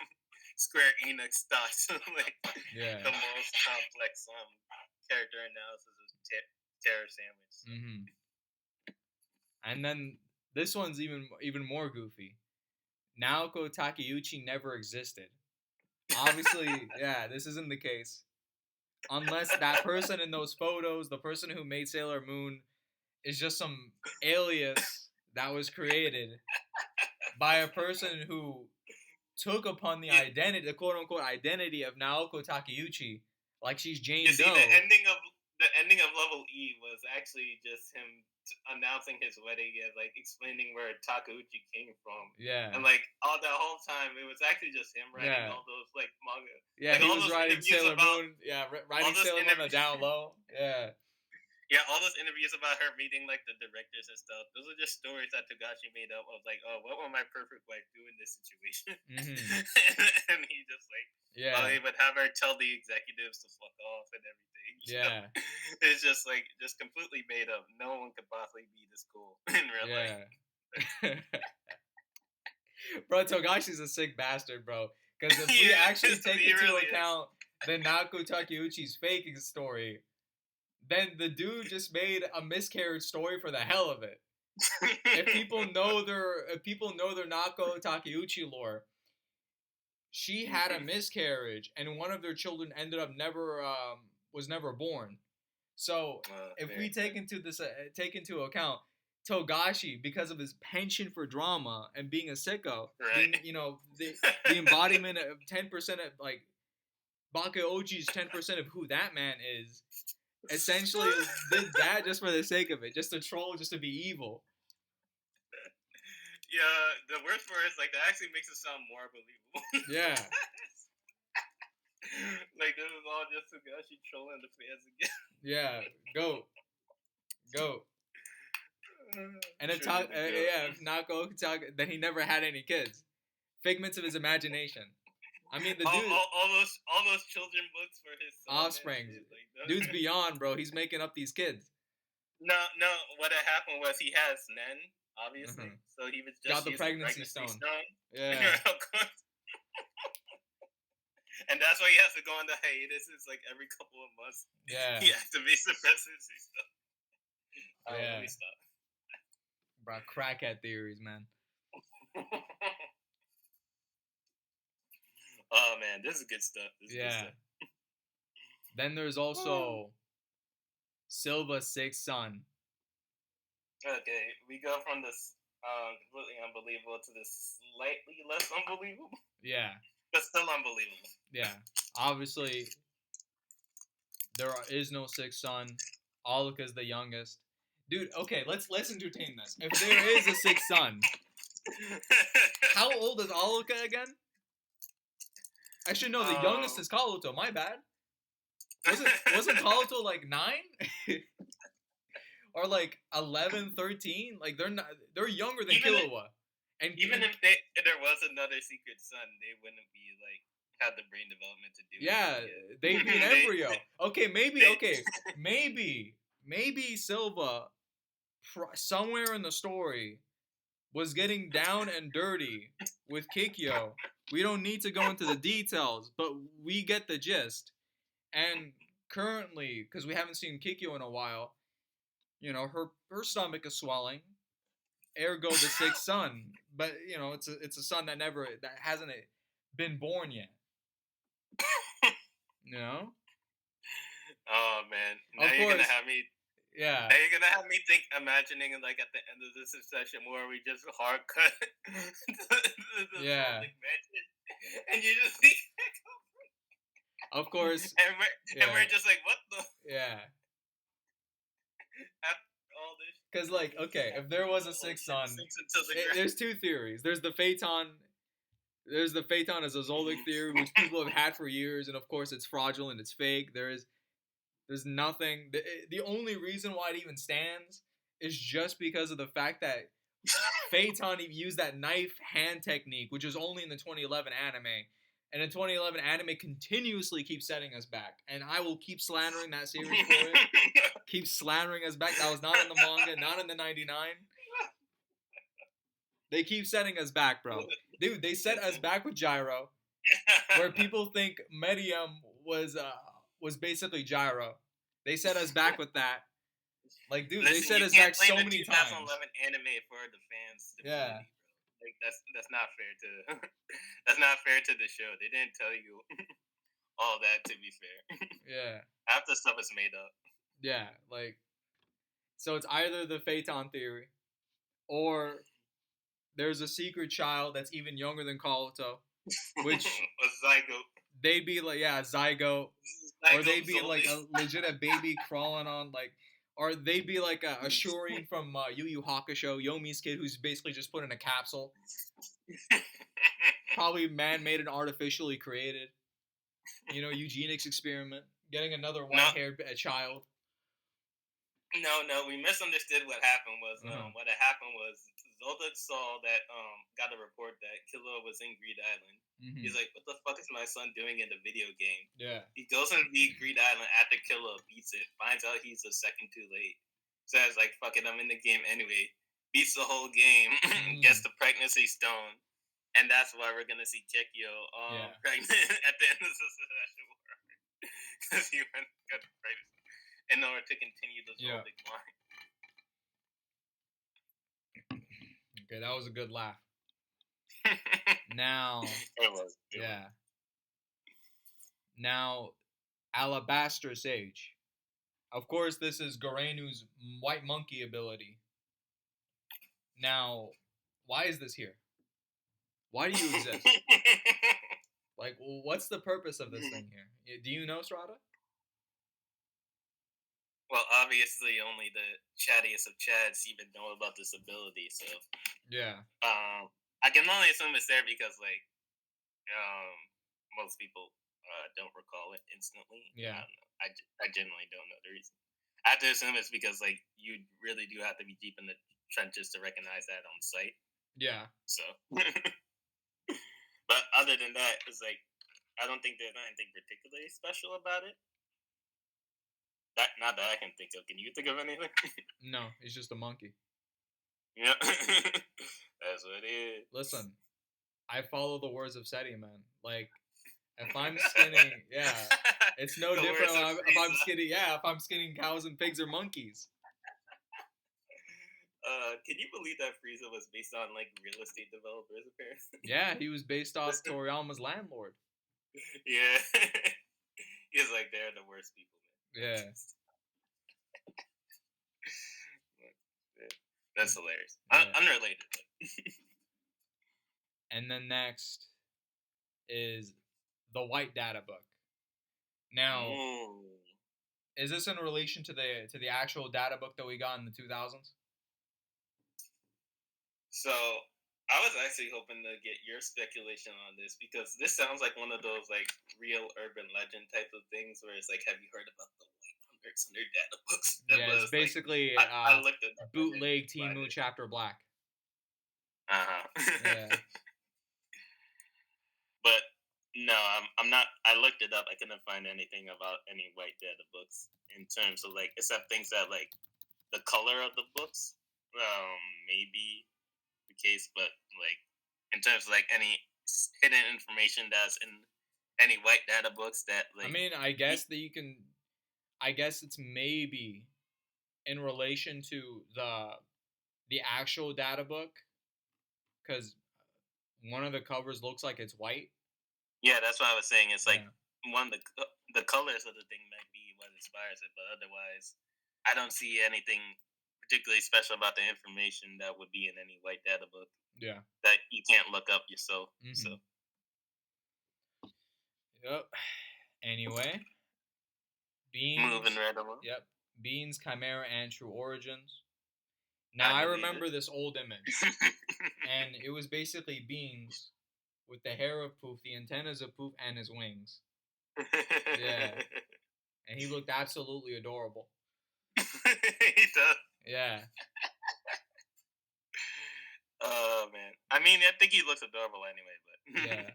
Square Enix thoughts, like Yeah. the most complex character analysis of Terror Sandwich. So. Mm-hmm. And then this one's even more goofy. Naoko Takeuchi never existed. Obviously, yeah, this isn't the case. Unless that person in those photos, the person who made Sailor Moon, is just some alias that was created by a person who took upon the identity, the quote unquote identity of Naoko Takeuchi, like she's You Jane see, Doe. the ending of Level E was actually just him announcing his wedding and like explaining where Takeuchi came from. Yeah. And like all that whole time, it was actually just him writing all those like manga. Yeah, like, he was writing Sailor Moon. Yeah, writing Sailor Moon on the down low. Yeah. Yeah, all those interviews about her meeting like the directors and stuff. Those are just stories that Togashi made up of like, oh, what would my perfect wife do in this situation? Mm-hmm. and he just like, yeah, he would have her tell the executives to fuck off and everything. Yeah. It's just like just completely made up. No one could possibly be this cool in real life. Bro, Togashi's a sick bastard, bro. Because if we actually take into account the Naoko Takeuchi's faking story, then the dude just made a miscarriage story for the hell of it. If people know their Naoko Takeuchi lore, she had a miscarriage and one of their children ended up was never born. So if we take into account Togashi, because of his penchant for drama and being a sicko, right? being the embodiment of 10% of like Bakuoji's 10% of who that man is, essentially did that just for the sake of it, just to troll, just to be evil. Yeah, the worst part is like that actually makes it sound more believable. Yeah. Like this is all just Togashi trolling the fans again. Yeah, go. Goat. And if Truly the goat. if Nako could talk that he never had any kids, figments of his imagination. I mean, the dude, all those children books for his son and offsprings, shit, like, dude's beyond, bro. He's making up these kids. No. What had happened was he has Nen, obviously, so he was just got the using pregnancy stone. Yeah. And that's why he has to go on the hiatus. It's like every couple of months. Yeah. He activates the presidency stuff. Yeah. Let me stop. Bro, crackhead theories, man. Oh man, this is good stuff. This is good stuff. Then there's also Silva's sixth son. Okay, we go from this completely unbelievable to this slightly less unbelievable. Yeah. But still unbelievable. Yeah. Obviously, there is no sixth son. Alika's the youngest. Dude, okay, let's entertain this. If there is a sixth son, how old is Alika again? Actually, no, the youngest is Kaluto. My bad. Wasn't Kaluto like 9? Or like 11, 13? Like they're younger than Killua. And even if there was another secret son, they wouldn't be like had the brain development to do it. Yeah, they'd be an embryo. Okay, maybe Silva somewhere in the story was getting down and dirty with Kikyo. We don't need to go into the details, but we get the gist. And currently, because we haven't seen Kikyo in a while, you know, her stomach is swelling. Ergo the sixth son. But you know, it's a son that hasn't been born yet. You know? Oh man. Now you're gonna have me imagining like at the end of this session where we just hard cut the mansion, and you just see of course. And we're just like, what the? Yeah. After all this. Because, like, okay, if there was a sixth son, there's two theories. There's the Phaeton as a Zoldyck theory, which people have had for years, and of course it's fraudulent, it's fake. There's nothing. The only reason why it even stands is just because of the fact that Phaeton used that knife hand technique, which was only in the 2011 anime. And the 2011 anime continuously keeps setting us back. And I will keep slandering that series for it. Keep slandering us back. That was not in the manga, not in the 99. They keep setting us back, bro. Dude, they set us back with Gyro. Where people think Medium was basically Gyro. They set us back with that. Like, dude, they set us back so many times. 2011 anime for the fans. Yeah. Like that's not fair to that's not fair to the show. They didn't tell you all that, to be fair. Yeah. Half the stuff is made up. Yeah, like, so it's either the Phaeton theory, or there's a secret child that's even younger than Kaluto, which a zygote. They'd be like, yeah, zygote, or they'd be like a legit baby crawling on like. Or they'd be like a Shurin from Yu Yu Hakusho, Yomi's kid, who's basically just put in a capsule. Probably man-made and artificially created. You know, eugenics experiment. Getting another white-haired child. No, we misunderstood what happened was, what had happened was, Zoldyck saw that, got a report that Killua was in Greed Island. Mm-hmm. He's like, what the fuck is my son doing in the video game? Yeah. He goes and beat Greed Island after Killua beats it, finds out he's a second too late. Says like, fuck it, I'm in the game anyway. Beats the whole game, gets the pregnancy stone, and that's why we're gonna see Kikyo pregnant at the end of the session. Because he got pregnant in order to continue the Zoldyck line. Okay, that was a good laugh. Now, Now, Alabaster Sage. Of course, this is Gorenu's white monkey ability. Now, why is this here? Why do you exist? Like, what's the purpose of this thing here? Do you know, Strata? Well, obviously, only the chattiest of chads even know about this ability, so... Yeah. I can only assume it's there because, like, most people don't recall it instantly. Yeah. I don't know. I genuinely don't know the reason. I have to assume it's because like you really do have to be deep in the trenches to recognize that on site. Yeah. So, but other than that, it's like I don't think there's anything particularly special about it. That not that I can think of. Can you think of anything? No, he's just a monkey. Yeah, that's what it is. Listen, I follow the words of SETI, man. Like, if I'm skinning, yeah, it's no The different words of if I'm Frieza. skinning, yeah, if I'm skinning cows and pigs or monkeys. Can you believe that Frieza was based on like real estate developers? Apparently, Yeah, he was based off Toriyama's landlord. yeah, he's like they're the worst people, man. Yeah. Yeah, that's hilarious. Yeah. Unrelated. And then next is the White Data book. Now, Ooh. is this in relation to the actual data book that we got in the 2000s? So I was actually hoping to get your speculation on this because this sounds like one of those like real urban legend type of things where it's like, have you heard about the white hundreds under data books? That Yeah, it's was like, basically I looked it up and then bootleg find Timu it. Chapter Black. Yeah. But no, I'm not. I looked it up. I couldn't find anything about any white data books in terms of like, except things that like the color of the books, maybe the case, but like in terms of like any hidden information that's in any white data books that I like mean, I guess that you can. I guess it's maybe in relation to the actual data book, because one of the covers looks like it's white. yeah, that's what I was saying. It's like Yeah. one of the colors of the thing might be what inspires it, but otherwise, I don't see anything particularly special about the information that would be in any white data book Yeah. that you can't look up yourself. So Mm-hmm. Yep. Anyway, moving Beans. right along. Yep. Beans, Chimera, and True Origins. Now I I believe remember this old image, it. and it was basically Beans with the hair of Poof, the antennas of Poof, and his wings. Yeah, and he looked absolutely adorable. He does. Yeah. Oh man. I mean, I think he looks adorable anyway, but Yeah.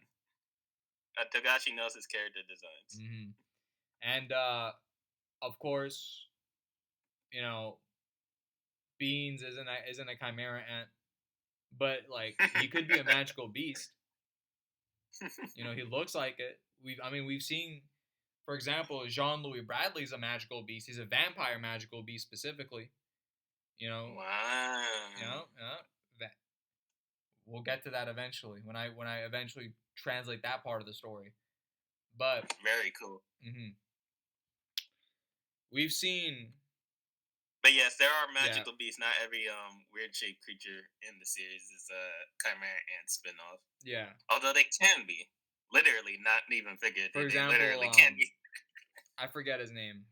Togashi knows his character designs. Mm-hmm. And of course, you know, Beans isn't a chimera ant, but like he could be a magical beast. You know, he looks like it. We've seen, for example, Jean Louis Bradley's a magical beast. He's a vampire magical beast specifically. You know, Wow. that we'll get to that eventually when I eventually translate that part of the story. But Very cool. mm-hmm, we've seen, But yes, there are yeah, magical beasts. Not every weird shaped creature in the series is a chimera ant spinoff. yeah. Although they can be. Literally, not even figuratively. For They example, literally can be. I forget his name.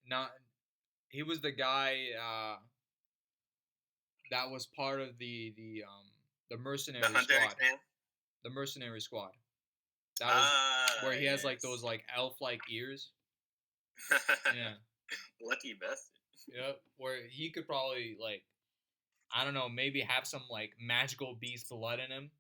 Not he was the guy that was part of the The mercenary Hunter squad. X Man. The mercenary squad. That was where he has like yes. those like elf-like ears. Yeah. Lucky bastard. Yep. Where he could probably like, I don't know, maybe have some like magical beast blood in him.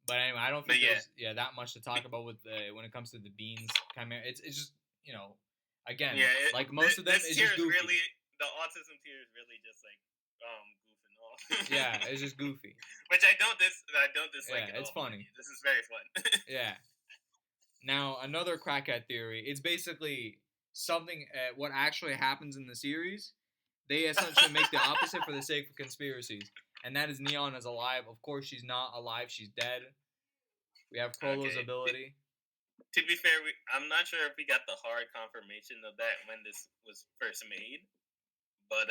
But anyway, I don't But think yeah, there's that much to talk about with when it comes to the beans chimera. It's just again, yeah. like most of them, This it's tier just is goofy. really the autism tier is really just like goofing off. Yeah, it's just goofy. Which I don't dislike Yeah, at it's all. funny. This is very fun. Yeah. Now another crackhead theory. It's basically something. What actually happens in the series, they essentially make the opposite for the sake of conspiracies, and that is Neon is alive. Of course, she's not alive. She's dead. We have Crollo's Okay. ability. To be fair, I'm not sure if we got the hard confirmation of that when this was first made, but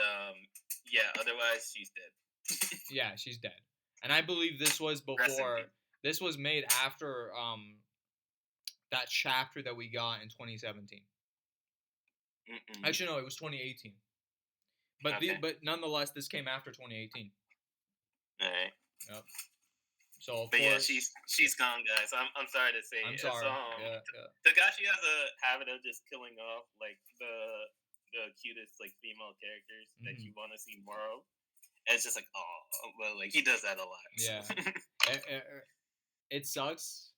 yeah. Otherwise, she's dead. Yeah, she's dead. And I believe this was Rest in before. peace. This was made after that chapter that we got in 2017. Mm-mm. Actually, no, it was 2018. But Okay. but nonetheless, this came after 2018. All right. Yep. So of But yeah, course, she's gone, guys. I'm sorry to say. I'm It's sorry. Yeah, yeah. Takashi has a habit of just killing off like the cutest like female characters that Hmm. you want to see more of. And it's just like, oh, well, like he does that a lot. Yeah. It sucks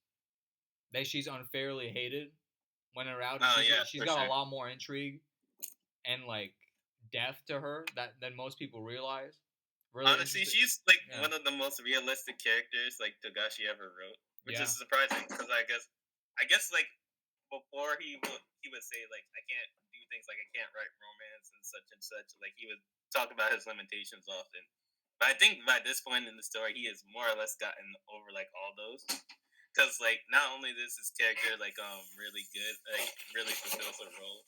that she's unfairly hated when in reality Oh yeah, she's for got a sure. lot more intrigue and like depth to her that than most people realize. Really Honestly, interesting. she's like Yeah. one of the most realistic characters like Togashi ever wrote, which Yeah. is surprising because I guess like before he would say like I can't do things like I can't write romance and such. Like he would talk about his limitations often. But I think by this point in the story, he has more or less gotten over like all those. Because like not only is his character like really good, like really fulfills her role,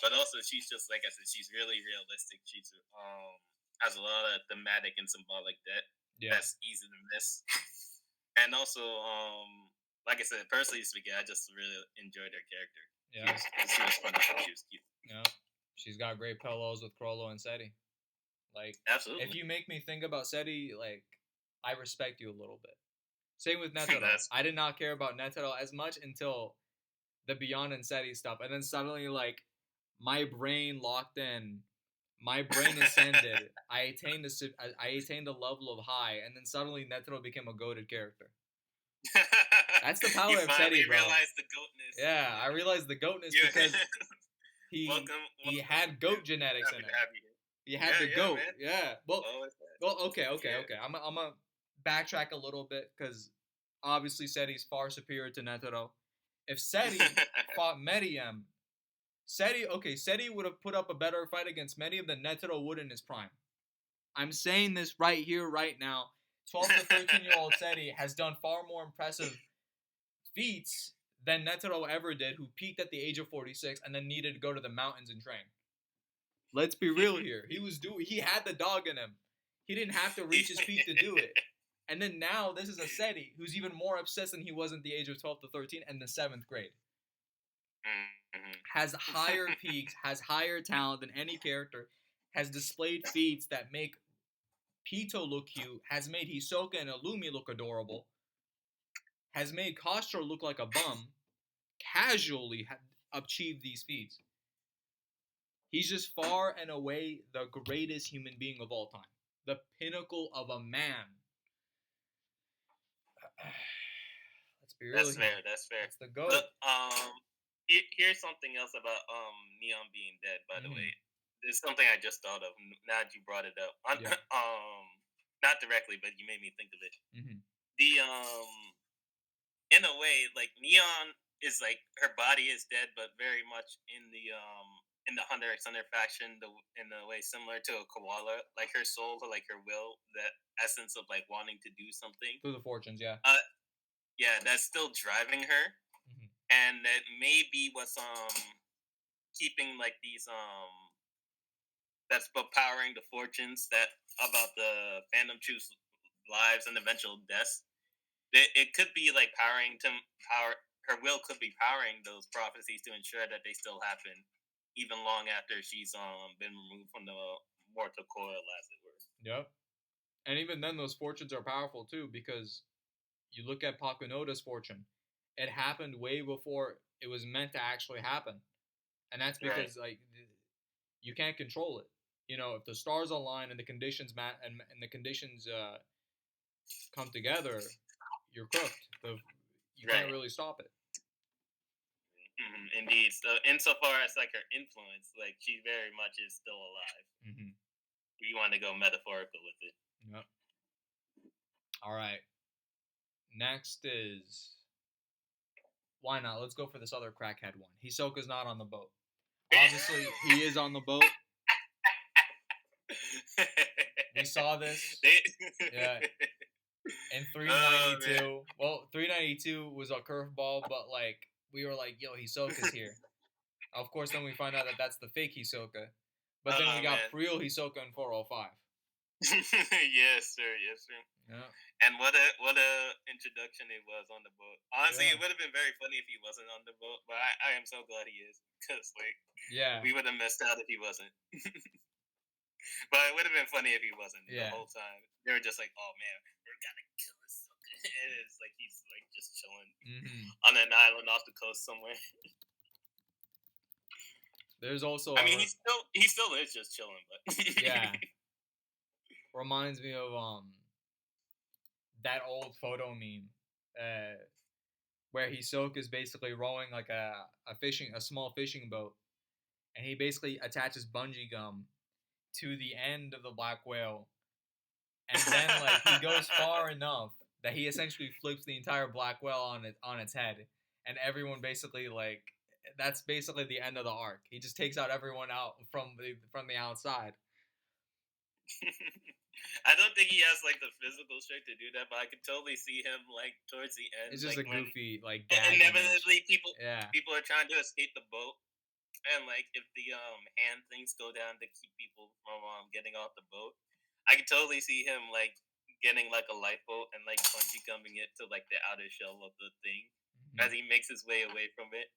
but also she's just like I said, she's really realistic. She's has a lot of thematic and symbolic depth Yeah. that's easy to miss. And also, like I said, personally speaking, I just really enjoyed her character. Yeah. She was fun. She was cute. Yeah. She's got great pillows with Crollo and Seti. Like, if Absolutely. you make me think about Seti, like, I respect you a little bit. Same with Netero. That's I did not care about Netero as much until the Beyond and Seti stuff, and then suddenly, like, my brain locked in. My brain ascended. I attained a level of high, and then suddenly Netero became a goated character. That's the you power of finally Seti, bro. realized the goatness. Yeah, I realized the goatness Yeah. because he welcome. had goat genetics in Happy him. to have you He here. had the Yeah, goat. man. Yeah. Well, Always okay. Yeah. I'm gonna backtrack a little bit because obviously Seti's far superior to Netero. If Seti fought Medium, Seti would have put up a better fight against Medium than Netero would in his prime. I'm saying this right here, right now. 12 to 13-year-old Seti has done far more impressive feats than Netero ever did, who peaked at the age of 46 and then needed to go to the mountains and train. Let's be real here. He had the dog in him. He didn't have to reach his peak to do it. And then now this is a Seti who's even more obsessed than he was at the age of 12 to 13 and the 7th grade. Has higher peaks, has higher talent than any character, has displayed feats that make Pito look cute, has made Hisoka and Illumi look adorable, has made Kostro look like a bum, casually achieved these feats. He's just far and away the greatest human being of all time. The pinnacle of a man. Let's be real That's here. fair. That's fair. That's the goat. Look, here's something else about Neon being dead. By the way, there's something I just thought of. Now that you brought it up, Yeah. not directly, but you made me think of it. Mm-hmm. The in a way, like Neon is like her body is dead, but very much in the Hunter x Hunter faction, in a way similar to a koala, like her soul, or like her will, that essence of like wanting to do something. Through the fortunes, yeah. Yeah, that's still driving her, and that may be what's keeping like these that's powering the fortunes that about the fandom choose lives and eventual deaths. It could be like powering to power. Her will could be powering those prophecies to ensure that they still happen, even long after she's been removed from the mortal coil, as it were. Yep. And even then, those fortunes are powerful too, because you look at Pakunoda's fortune. It happened way before it was meant to actually happen, and that's because like you can't control it. You know, if the stars align and the conditions and the conditions come together, you're cooked. You can't really stop it. Indeed. So, insofar as like her influence, like she very much is still alive. You want to go metaphorical with it. Yep. All right. Next is why not? Let's go for this other crackhead one. Hisoka's not on the boat. Obviously, he is on the boat. We saw this. Yeah. In 392. Well, 392 was a curveball, but like we were like, yo, Hisoka's here. Of course, then we find out that that's the fake Hisoka. But then we got real Hisoka in 405. Yes, sir. Yes, sir. Yeah. And what a introduction it was on the boat. Honestly, it would have been very funny if he wasn't on the boat, but I am so glad he is, because like we would have missed out if he wasn't. But it would have been funny if he wasn't the whole time. They were just like, "Oh man, we're gonna kill Hisoka." and it's like he's like just chilling Mm-hmm. on an island off the coast somewhere. There's also I mean, he still is just chilling, but yeah, reminds me of that old photo meme, uh, where Hisoka is basically rowing like a small fishing boat, and he basically attaches bungee gum to the end of the black whale, and then like he goes far enough that he essentially flips the entire black whale on its head, and everyone basically like that's basically the end of the arc. He just takes out everyone out from the outside. I don't think he has like the physical strength to do that, but I could totally see him like towards the end, It's just like a when goofy like gag image. inevitably Yeah, people are trying to escape the boat, and like if the hand things go down to keep people from getting off the boat, I could totally see him like getting like a lifeboat and like bungee gumming it to like the outer shell of the thing mm-hmm. as he makes his way away from it.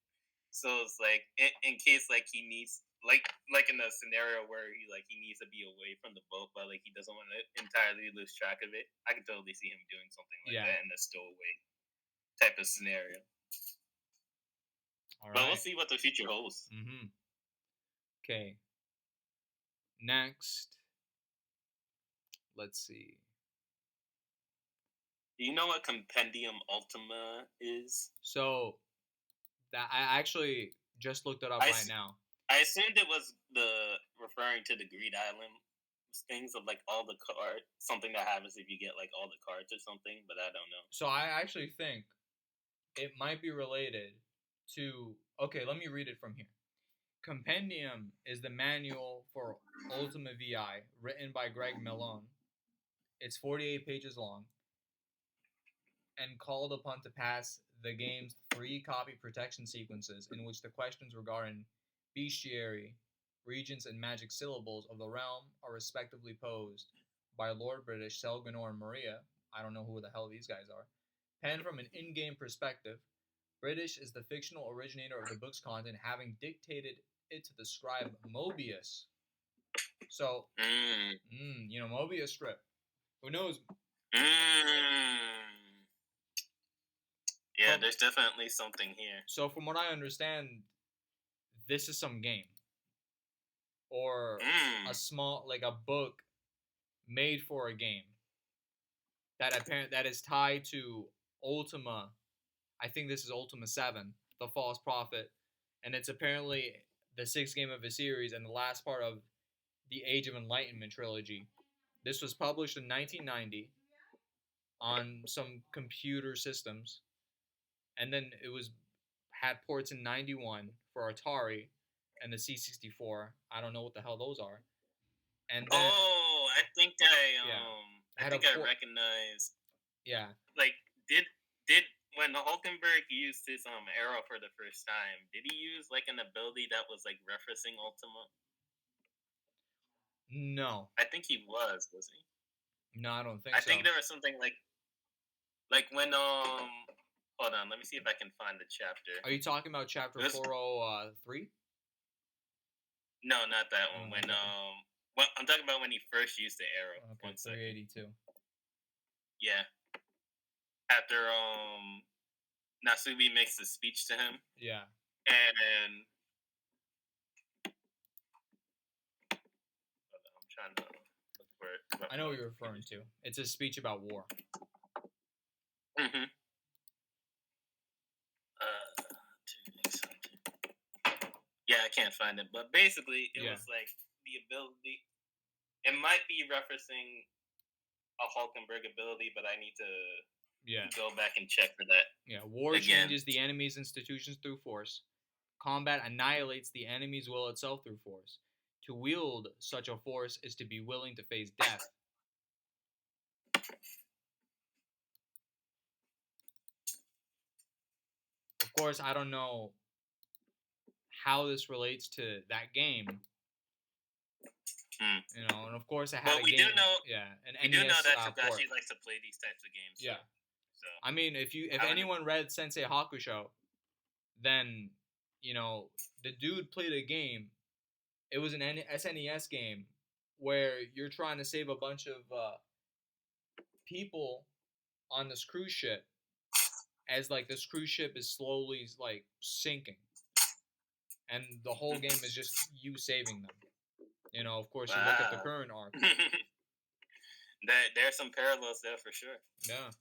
So it's like in case like he needs like in a scenario where he needs to be away from the boat, but like he doesn't want to entirely lose track of it. I can totally see him doing something like Yeah. that in a stowaway type of scenario. All But we'll right. see what the future holds. Mm-hmm. Okay. Next, let's see. Do you know what Compendium Ultima is? So that I actually just looked it up I, right s- now. I assumed it was the referring to the Greed Island things of like all the cards, something that happens if you get like all the cards or something, but I don't know. So I actually think it might be related to. Okay, let me read it from here. Compendium is the manual for Ultima VI, written by Greg Malone. It's 48 pages long and called upon to pass the game's 3 copy protection sequences, in which the questions regarding bestiary, regions, and magic syllables of the realm are respectively posed by Lord British, Selganor, and Maria. I don't know who the hell these guys are. Penned from an in game perspective, British is the fictional originator of the book's content, having dictated it to the scribe Mobius. So, Mobius strip. Who knows? Mm. Yeah, From there's definitely something here. so from what I understand, this is some game or a Mm. small like a book made for a game that is tied to Ultima. I think this is Ultima 7, The False Prophet, and it's apparently the 6th game of a series and the last part of the Age of Enlightenment trilogy. This was published in 1990 on some computer systems, and then it was had ports in 91 for Atari and the C64. I don't know what the hell those are. And then Oh, yeah, I had a think I port. recognize. Yeah, Like, did when Hulkenberg used his arrow for the first time, did he use like an ability that was like referencing Ultima? no, I think he was he? no, I don't think I so. think there was something like when hold on, let me see if I can find the chapter. Are you talking about chapter It was 403? no, not that one. Oh, When okay. well, I'm talking about when he first used the arrow. Okay, 1 second. 382. Yeah. After Nasubi makes the speech to him, Yeah, and I'm trying to look for it. I know what you're referring to. It's a speech about war. Mm-hmm. Yeah, I can't find it, but basically, it Yeah, was like the ability. It might be referencing a Hulkenberg ability, but I need to yeah, go back and check for that yeah. War again. changes the enemy's institutions through force. Combat annihilates the enemy's will itself through force. To wield such a force is to be willing to face death. Of course, I don't know how this relates to that game. Hmm. And of course, I had But a game. Yeah, an we do know NES that port. Togashi likes to play these types of games. Yeah, So I mean, if anyone read Sensei Hakusho, then the dude played a game. It was an SNES game where you're trying to save a bunch of people on this cruise ship as like this cruise ship is slowly like sinking, and the whole game is just you saving them. Of course, you look at the Wow. current arc. There's some parallels there for sure. Yeah,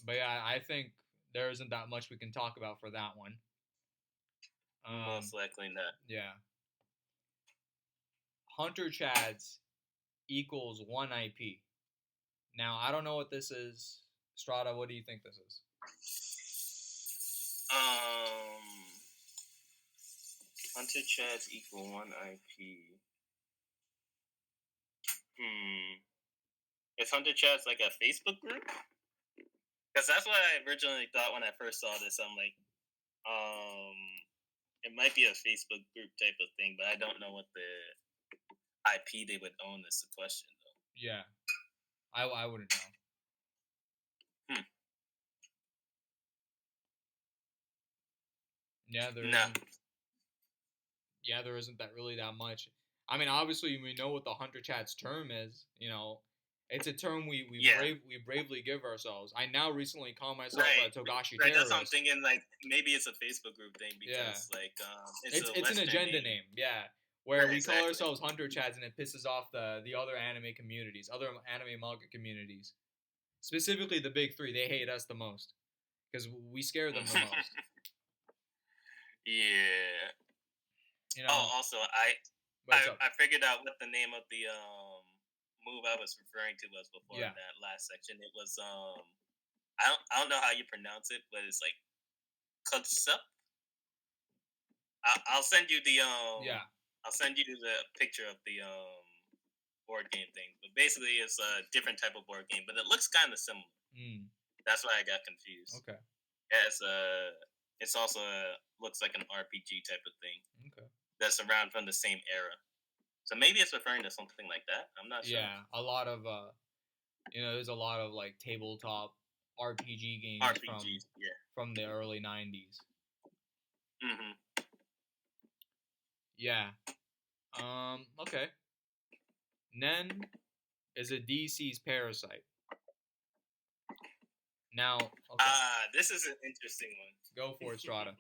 but yeah, I think there isn't that much we can talk about for that one. Most likely not. Yeah, Hunter Chads equals 1 IP. Now I don't know what this is. Strata, what do you think this is? Hunter chats equal 1 IP. Is Hunter chats like a Facebook group? Because that's what I originally thought when I first saw this. I'm like, um, it might be a Facebook group type of thing, but I don't know what the IP they would own. Is the question though. Yeah, I wouldn't know. Hmm. Yeah, there No. isn't. Yeah, there isn't that really that much. I mean, obviously we know what the Hunter Chats term is. It's a term Yeah. we bravely give ourselves. I now recently call myself Right. a Togashi Right. terrorist. That's what I'm thinking. Like maybe it's a Facebook group thing because like it's an agenda name. Yeah, where Right, we exactly. call ourselves Hunter Chats and it pisses off the other anime communities, other anime manga communities, specifically the big three. They hate us the most because we scare them the most. Yeah. You know. Oh, also I figured out what the name of the move I was referring to was before that last section. It was I don't know how you pronounce it, but it's like Kutsup. I'll send you the I'll send you the picture of the board game thing. But basically, it's a different type of board game, but it looks kind of similar. That's why I got confused. Okay. Yeah, it's also looks like an RPG type of thing. Okay. That's around from the same era. So maybe it's referring to something like that. I'm not sure. Yeah, a lot of there's a lot of like tabletop RPG games from the early 90s. Mm-hmm. Yeah. Okay. Nen is a DC's parasite. Now, okay. This is an interesting one. Go for it, Strata.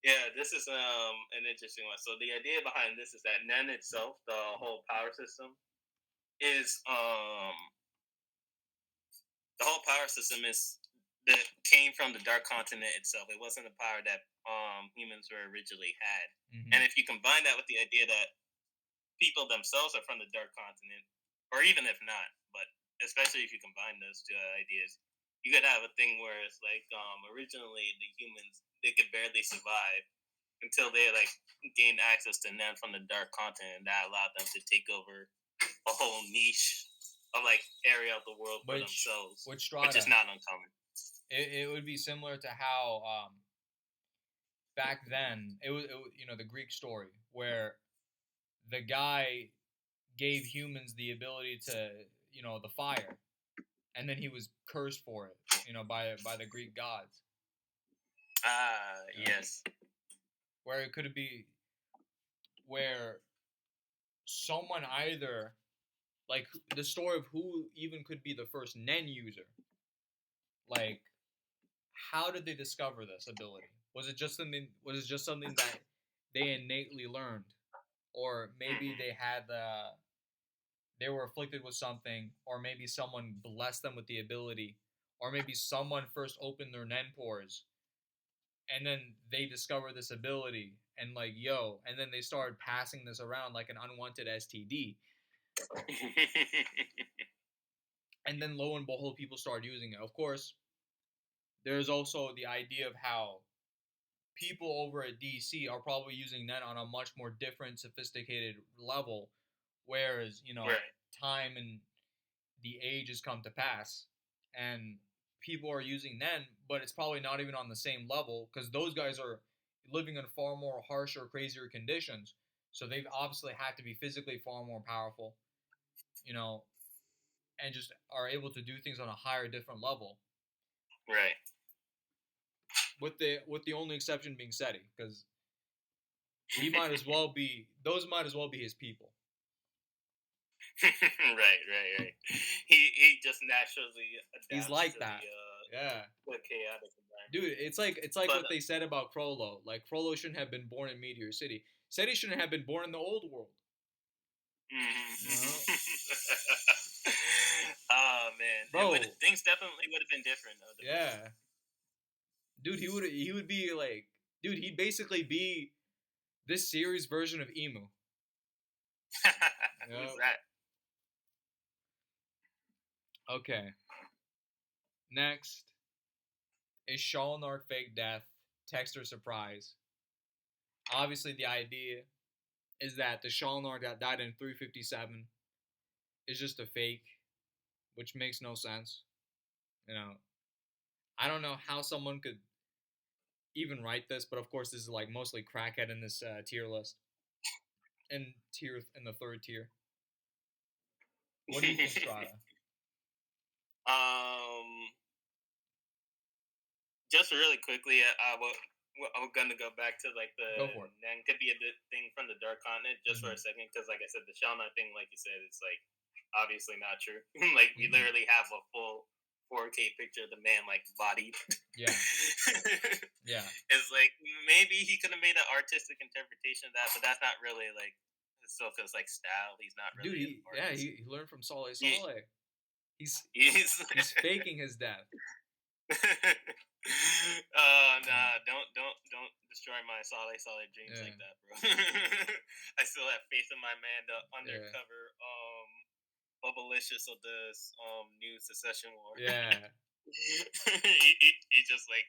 Yeah, this is an interesting one. So the idea behind this is that Nen itself, the whole power system, is the whole power system is that came from the Dark Continent itself. It wasn't a power that humans were originally had. Mm-hmm. And if you combine that with the idea that people themselves are from the Dark Continent, or even if not, but especially if you combine those two ideas, you could have a thing where it's like originally the humans, they could barely survive until they like gained access to Nen from the Dark Continent, and that allowed them to take over a whole niche of like area of the world for themselves, which is not uncommon. It would be similar to how back then it was the Greek story where the guy gave humans the ability to the fire, and then he was cursed for it by the Greek gods. Yes. Where it could be where someone either like the story of who even could be the first Nen user. Like, how did they discover this ability? Was it just something that they innately learned, or maybe they were afflicted with something, or maybe someone blessed them with the ability, or maybe someone first opened their Nen pores, and then they discovered this ability, and like and then they started passing this around like an unwanted STD. And then lo and behold, people started using it. Of course, there's also the idea of how people over at DC are probably using that on a much more different, sophisticated level, whereas time and the age has come to pass, and people are using Nen, but it's probably not even on the same level because those guys are living in far more harsher, crazier conditions. So they've obviously had to be physically far more powerful, and just are able to do things on a higher, different level. Right. With the only exception being Seti, because those might as well be his people. right. He just naturally He's adapts like to that. Yeah. the chaotic environment. Dude, it's like But what they said about Frollo. Like Frollo shouldn't have been born in Meteor City. Said he shouldn't have been born in the old world. You know? oh man, it would Bro, things definitely would have been different otherwise. yeah. Dude, he would be like dude, he'd basically be this series version of Emu. Who's Yep. that? Okay. Next is Shalnart fake death, text or surprise. Obviously the idea is that the Shalnart that died in 357 is just a fake, which makes no sense. You know, I don't know how someone could even write this, but of course this is like mostly crackhead in this tier list, in the third tier. What do you think, Strata? um, just really quickly, I was gonna go back to like the Go for it. Nan could be a thing from the Dark Continent just for Mhm. a second, because like I said, the Shauna thing, like you said, is like obviously not true. Like we Mhm. literally have a full 4K picture of the man like bodied. Yeah, yeah, It's like maybe he could have made an artistic interpretation of that, but that's not really like it still feels like style. He's not dude. really an Yeah, artist. he learned from Saleh He, Saleh. He's he's he's faking his death. nah, Yeah, don't destroy my solid dreams yeah, like that, bro. I still have faith in my man, the yeah, undercover Bubblicious of this new secession war. yeah. He just like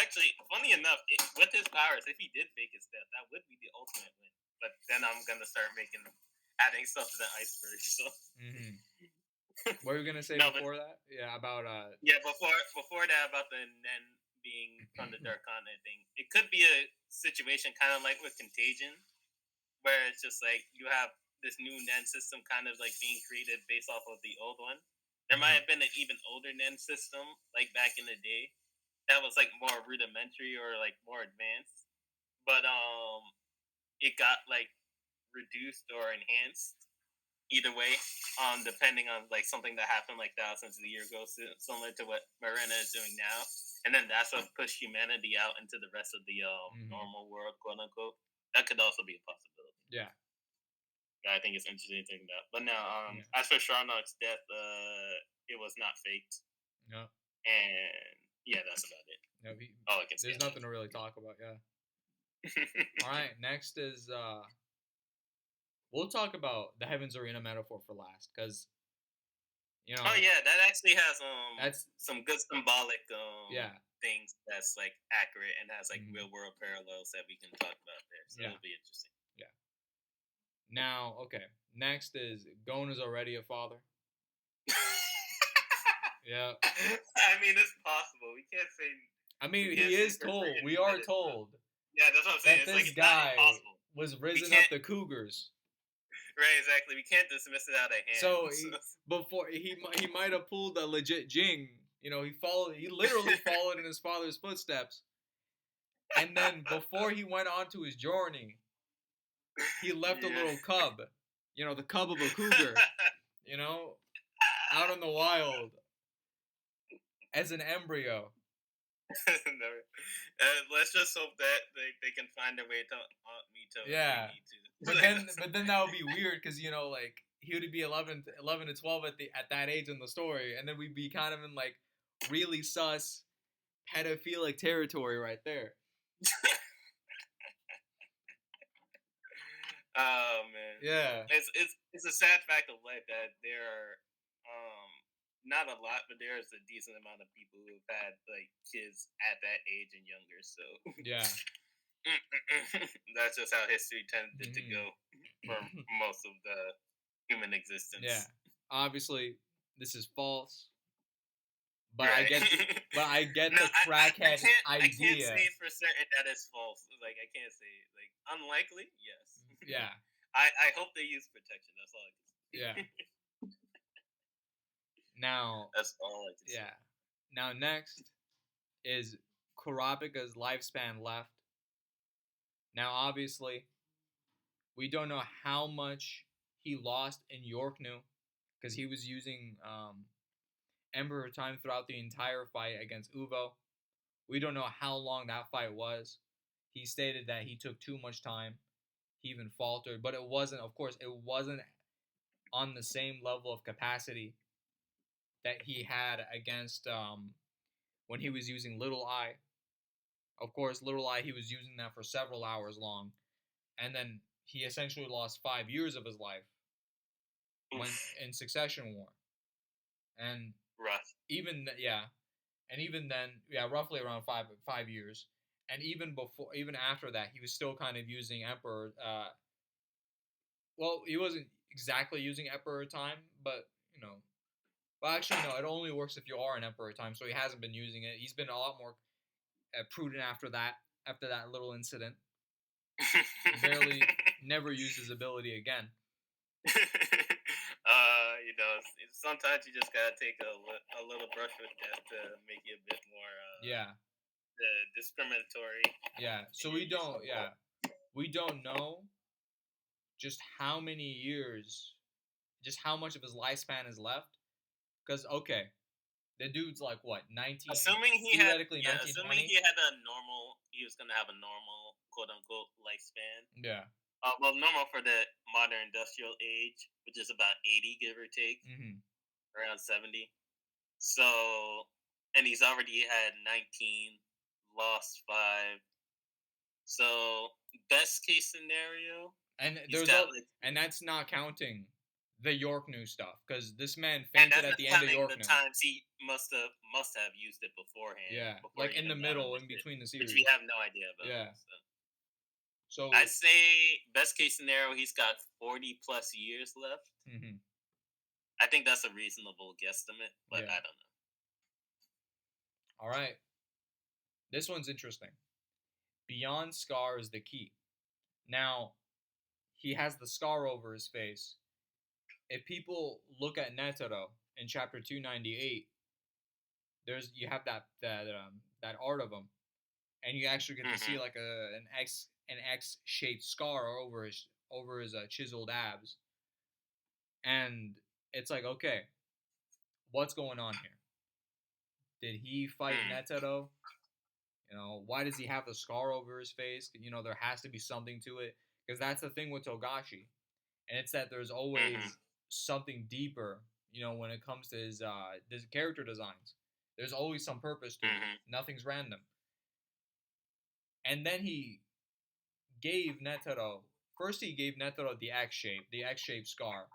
actually funny enough, with his powers, if he did fake his death, that would be the ultimate win. But then I'm gonna start adding stuff to the iceberg. So Hmm. What were you gonna say no, but before that? Yeah, about yeah, before that about the Nen being from the Dark Continent thing, it could be a situation kind of like with Contagion, where it's just like you have this new Nen system kind of like being created based off of the old one. There might Mhm. have been an even older Nen system, like back in the day, that was like more rudimentary or like more advanced, but it got like reduced or enhanced either way, depending on like something that happened like thousands of years ago, similar to what Marina is doing now. And then that's what pushed humanity out into the rest of the Mhm. normal world, quote unquote. That could also be a possibility. Yeah, That I think it's interesting to think about. But now, yeah, as for Charnok's death, it was not faked, no, and yeah, that's about it. no. All I can say There's on nothing to really talk about. Yeah. that. All right. Next is we'll talk about the Heavens Arena metaphor for last, because you Oh know yeah, that actually has that's some good symbolic yeah, things that's like accurate and has like mhm, real world parallels that we can talk about there. So yeah, it'll be interesting. yeah. Now, okay. Next is Gon is already a father. Yeah. I mean, it's possible. I We mean, can't he say is for told. certain We that are it's not. told Yeah, that's what I'm saying. that It's like this it's not guy impossible. was We risen up can't. the Cougars. Right, exactly. We can't dismiss it out of hand. So before he might have pulled a legit Jing. You know, he literally followed in his father's footsteps. And then before he went on to his journey, he left a Yeah. little cub. You know, the cub of a cougar. You know, out in the wild as an embryo. No. Let's just hope that they can find a way to me to if they Yeah, need to. Like, that's, but then that would be weird because you know like he would be 11 to 12 at that age in the story, and then we'd be kind of in like really sus pedophilic territory right there. oh man, Yeah. it's a sad fact of life that there are not a lot, but there's a decent amount of people who've had like kids at that age and younger. So Yeah. that's just how history tended to Hmm. go for most of the human Yeah. existence. Obviously, this is false, but I Right. get no, the crackhead I can't say idea. for certain that it's false. Like I can't say like unlikely. Yes. Yeah. I hope they use protection. That's all I can Yeah. say. Now, That's all I can say. yeah. Now next is Kurapika's lifespan left. Now, obviously, we don't know how much he lost in Yorknu because he was using Emperor time throughout the entire fight against Uvo. We don't know how long that fight was. He stated that he took too much time. He even faltered, but it wasn't, of course, it wasn't on the same level of capacity that he had against when he was using Little Eye. Of course, Little Eye, he was using that for several hours long. And then he essentially lost 5 years of his life when Oof. in Succession War. And Rough. even then, yeah, roughly around 5 years. And even after that, he was still kind of using Emperor. Well, he wasn't exactly using Emperor time, but well, actually, no, it only works if you are an Emperor time. So he hasn't been using it. He's been a lot more prudent after that. After that little incident, barely never used his ability again. Sometimes you just gotta take a little brush with death to make you a bit more discriminatory. Yeah. So we don't know just how many years, just how much of his lifespan is left. Because okay, the dude's like what 19, Assuming theoretically 1920. he was gonna have a normal quote unquote lifespan. Yeah. Well, normal for the modern industrial age, which is about 80, give or take, around 70. So, and he's already had 19, lost 5. So, best case scenario, And he's got and that's not counting the York New stuff because this man and fainted that's at not the end of counting York the New. times he must have used it beforehand. Yeah, before like in the middle, in between the series, which we have no idea about. Yeah. So I'd say best case scenario, he's got 40 plus years left. I think that's a reasonable guesstimate, but I don't know. All right. This one's interesting. Beyond Scar is the key. Now, he has the scar over his face. If people look at Netero in chapter 298, you have that art of him, and you actually get to see like an X shaped scar over his chiseled abs, and it's like, okay, what's going on here? Did he fight Netero? Why does he have the scar over his face? There has to be something to it because that's the thing with Togashi, and it's that there's always something deeper. When it comes to his character designs, there's always some purpose to it. Nothing's random. And then he gave Netero the X-shaped scar.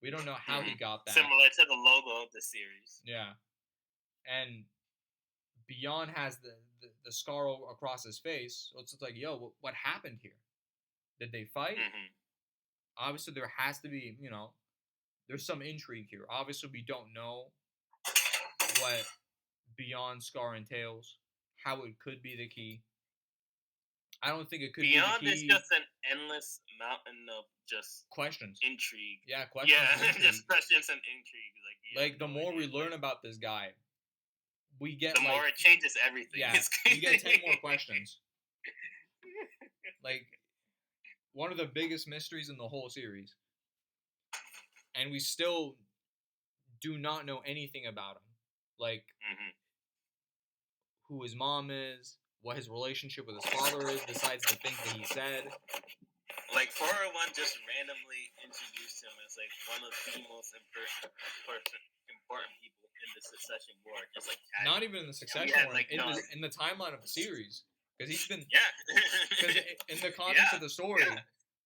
We don't know how he got that. Similar to the logo of the series. Yeah, and Beyond has the scar across his face. So it's like, yo, what happened here? Did they fight? Obviously, there has to be, there's some intrigue here. Obviously, we don't know what Beyond Scar entails, how it could be the key. I don't think it could Beyond be the key. Is just an endless mountain of just questions, intrigue. Yeah, questions. Yeah, just questions and intrigue. Like the more we learn about this guy, we get the more it changes everything. Yeah, we get 10 more questions. Like one of the biggest mysteries in the whole series, and we still do not know anything about him. Like who his mom is, what his relationship with his father is, besides the things that he said. Like 401 just randomly introduced him as like one of the most important people in the Succession War. Just like not even in the Succession War, like in the timeline of the series, because he's been because in the context of the story,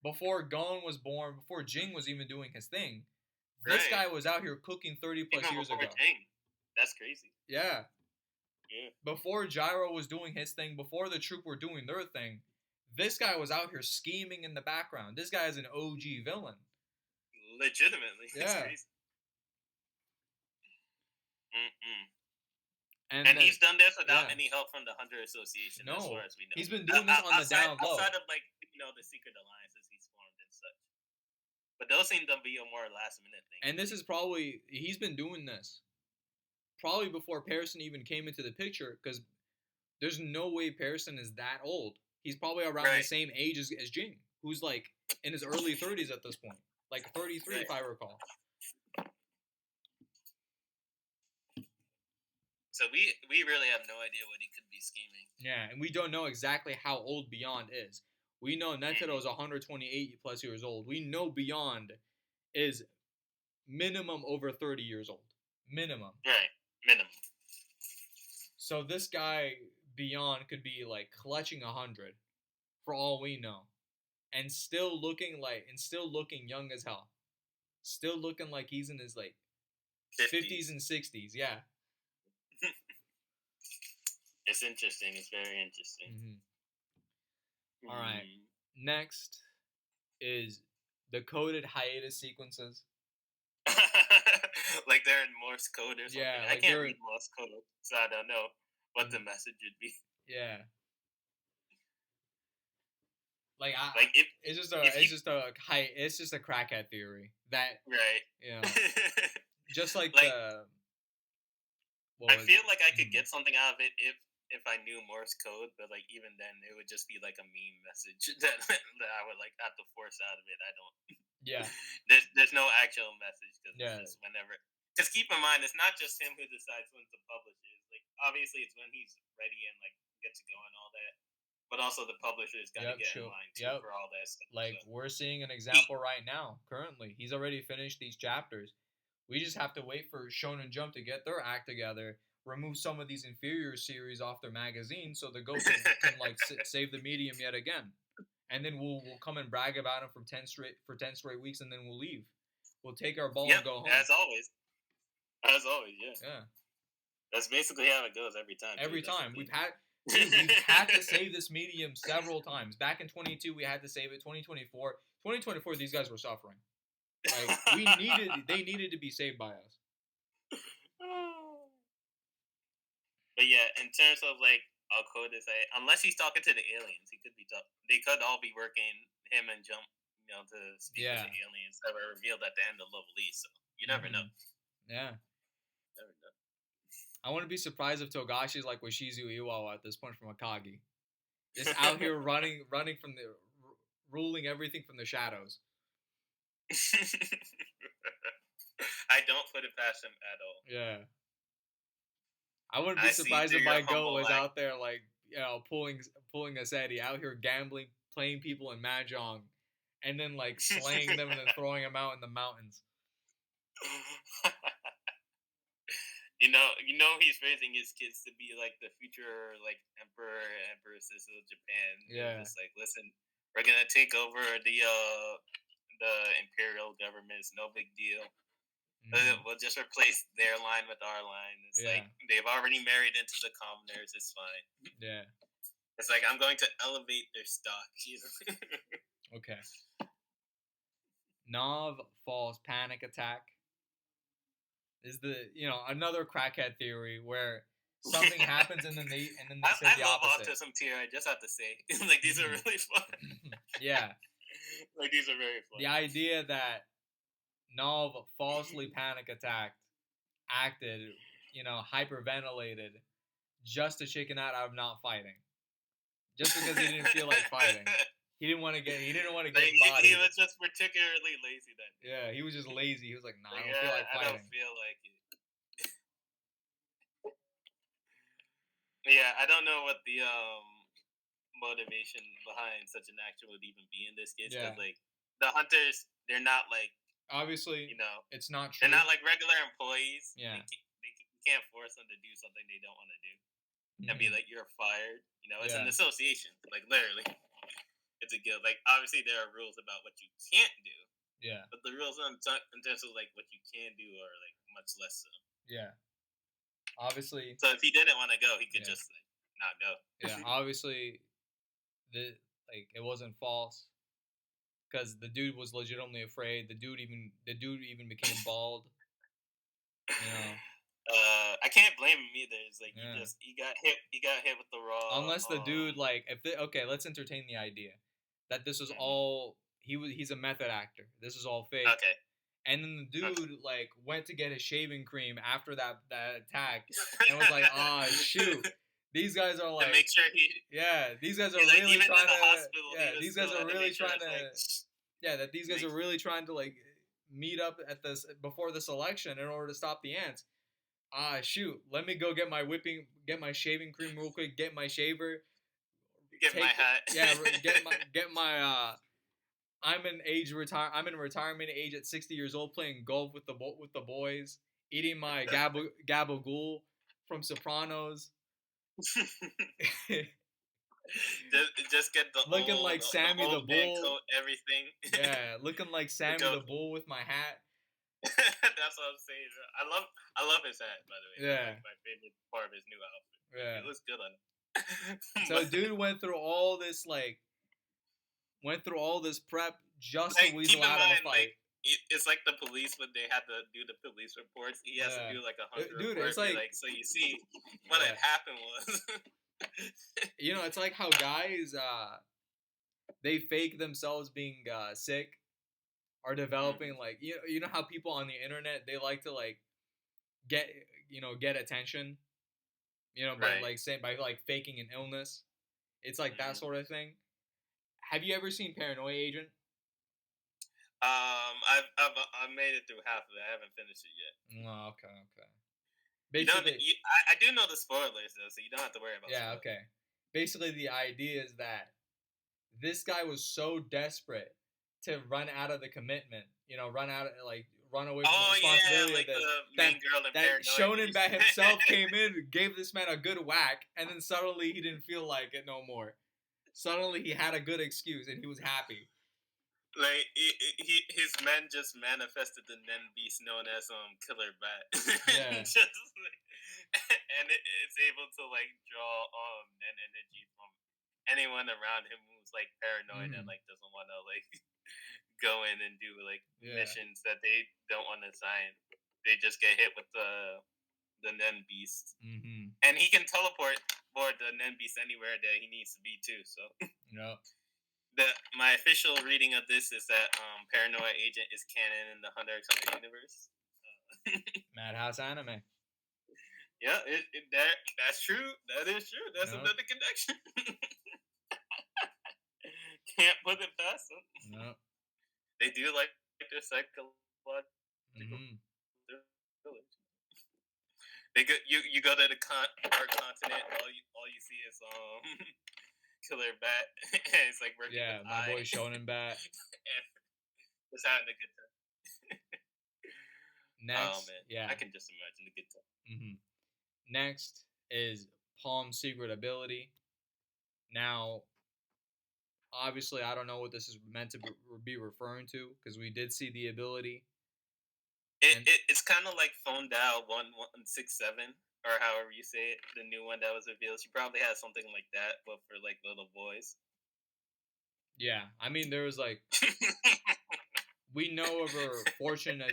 before Gon was born, before Jing was even doing his thing, this guy was out here cooking 30 plus years ago. Jing. That's crazy. Yeah. Yeah. Before Gyro was doing his thing, before the troop were doing their thing, this guy was out here scheming in the background. This guy is an OG villain. Legitimately. Yeah. It's crazy. And he's done this without any help from the Hunter Association, as far as we know. He's been doing this on the down low. Outside of the secret alliances he's formed and such. But those seem to be a more last minute thing. And this is he's been doing this probably before Pearson even came into the picture, because there's no way Pearson is that old. He's probably around the same age as Jing, who's like in his early 30s at this point. like 33 Right. if I recall. So we really have no idea what he could be scheming. Yeah, and we don't know exactly how old Beyond is. We know Netero is Mm-hmm. 128 plus years old. We know Beyond is minimum over 30 years old. Minimum. Right. Minimum. So this guy Beyond could be like clutching 100 for all we know, and still looking young as hell. Still looking like he's in his like 50s 50s. and 60s. Yeah. It's interesting. It's very interesting. Mm-hmm. All right. Mm. Next is the coded hiatus sequences. Like they're in Morse code or something. Yeah, I like can't they're read Morse code, so I don't know what the message would be. yeah. Like Like if you it's just a crackhead theory that right. you know just like Like the what I was feel it? like I could get something out of it if I knew Morse code, but like even then it would just be like a meme message that I would like have to force out of it. I don't. Yeah, There's no actual message because it's yeah, just whenever. Because keep in mind, it's not just him who decides when to publish it. Like obviously, it's when he's ready and like gets to go and all that. But also the publisher's got to yep, get in sure, line too yep. for all that stuff. So Like we're seeing an he, example right now. Currently, he's already finished these chapters. We just have to wait for Shonen Jump to get their act together, remove some of these inferior series off their magazine, so the Go can like save the medium yet again. And then we'll come and brag about him for 10 straight weeks, and then we'll leave. We'll take our ball yep, and go home. as always. As always, yeah. Yeah. That's basically how it goes every time. Every Too. time we've had to save this medium several times. Back in 22, we had to save it. 2024, these guys were suffering. Like they needed to be saved by us. But yeah, in terms of like Alcoda say, unless he's talking to the aliens, he could be. They could all be working him and Jump, to speak with the aliens that were revealed at the end of Lovely. So you never know. Yeah. Never know. I wouldn't be surprised if Togashi's like Washizu Iwawa at this point from Akagi. Just out here running from ruling everything from the shadows. I don't put it past him at all. Yeah. I wouldn't be surprised if my goat was out there like, pulling a Seti, out here gambling, playing people in Mahjong, and then like slaying them and then throwing them out in the mountains. You know he's raising his kids to be like the future like emperor, empresses of Japan. Yeah. Just like, listen, we're gonna take over the imperial government. It's no big deal. We'll just replace their line with our line. It's like they've already married into the commoners. It's fine. Yeah. It's like I'm going to elevate their stock. Okay. Nav falls panic attack is another crackhead theory where something happens and then they say the love opposite. autism tier. I just have to say, like these are really fun. Yeah. Like these are very fun. The idea that Nav falsely panic attacked, acted, hyperventilated, just to chicken out of not fighting, just because he didn't feel like fighting. He didn't want to get bodied. He was just particularly lazy then. Yeah, he was just lazy. He was like, nah, I don't feel like fighting. I don't feel like it. Yeah, I don't know what the motivation behind such an action would even be in this case. Because like the hunters, they're not like, obviously, it's not true. They're not like regular employees. Yeah, you can't force them to do something they don't want to do and be like, you're fired. It's an association. Like literally, it's a guild. Like obviously, there are rules about what you can't do. Yeah, but the rules in terms of like what you can do are like much less so. Yeah. Obviously. So if he didn't want to go, he could just like not go. Yeah, obviously, it wasn't false, because the dude was legitimately afraid. The dude even became bald. I can't blame him either. It's like he got hit with the raw. Unless the dude let's entertain the idea that this was all he's a method actor. This is all fake. Okay. And then the dude went to get his shaving cream after that attack and was like, "Ah, shoot, these guys are like." To make sure these guys are really trying to. These guys are really trying to. Yeah, that these guys are really trying to like meet up at this before this election in order to stop the ants. Shoot, let me go get my shaving cream real quick, get my shaver, Get my hat. get my I'm in retirement age at 60 years old, playing golf with the boys, eating my gabagool from Sopranos, just get looking like the Sammy the old man Bull. coat, everything. Yeah, looking like Sammy the Bull with my hat. That's what I'm saying. I love his hat, by the way. Yeah. That's like my favorite part of his new outfit. Yeah. It looks good on him. So dude went through all this prep just to like, keep weasel in out of a mind, fight. like it's like the police when they had to do the police reports. He has to do like 100 Dude, reports. it's like so you see what had happened was. It's like how guys they fake themselves being sick, are developing like you know how people on the internet, they like to like get get attention, by by like faking an illness. It's like that sort of thing. Have you ever seen Paranoia Agent? I've made it through half of it. I haven't finished it yet. Oh, okay. Basically, I do know the spoilers though, so you don't have to worry about. Yeah, spoilers. Okay. Basically, the idea is that this guy was so desperate to run out of the commitment, run away from the responsibility like of this, the main girl in that Paranoia. Shonen Bat himself came in, gave this man a good whack, and then suddenly he didn't feel like it no more. Suddenly he had a good excuse and he was happy. Like his men just manifested the Nen beast known as Killer Bat. Yeah. And it's able to like draw Nen energy from anyone around him who's like paranoid and like doesn't want to like go in and do like missions that they don't want to sign. They just get hit with the Nen beast, and he can teleport the Nen beast anywhere that he needs to be too. So yeah. My official reading of this is that Paranoia Agent is canon in the Hunter x Hunter universe. Madhouse anime. Yeah, that's true. That is true. That's another connection. Can't put it past them. No. They do like their psychological. They go. You go to the dark continent. All you see is Killer Bat. And it's like working. Yeah, my boy Shonen Bat. And just having a good time. Next, I can just imagine the good time. Next is Palm's secret ability. Now, obviously, I don't know what this is meant to be referring to because we did see the ability. It's kind of like Phone Dial 1167 or however you say it, the new one that was revealed. She probably has something like that, but for like little boys. Yeah, I mean there was like we know of her fortune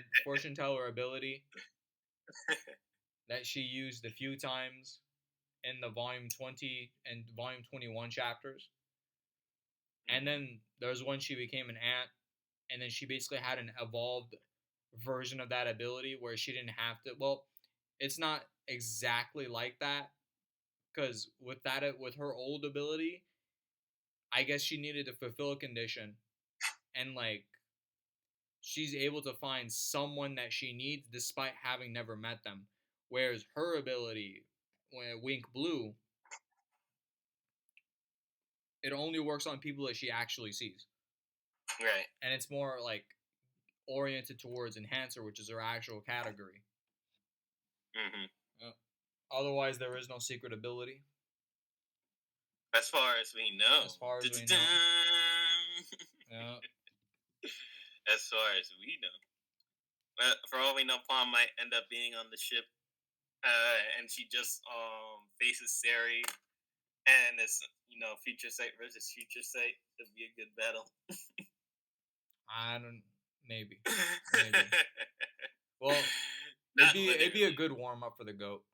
teller ability that she used a few times in the volume 20 and volume 21 chapters. And then there's when she became an ant, and then she basically had an evolved version of that ability where she didn't have to. Well, it's not exactly like that because with her old ability, I guess she needed to fulfill a condition, and like she's able to find someone that she needs despite having never met them. Whereas her ability, when Wink Blue, it only works on people that she actually sees. Right. And it's more like oriented towards Enhancer, which is her actual category. Otherwise, there is no secret ability. As far as we know. Yeah. As far as we know. Well, for all we know, Palm might end up being on the ship, and she just faces Sari, and it's Future Sight versus Future Sight. It'll be a good battle. Maybe. Well, it'd be a good warm up for the GOAT.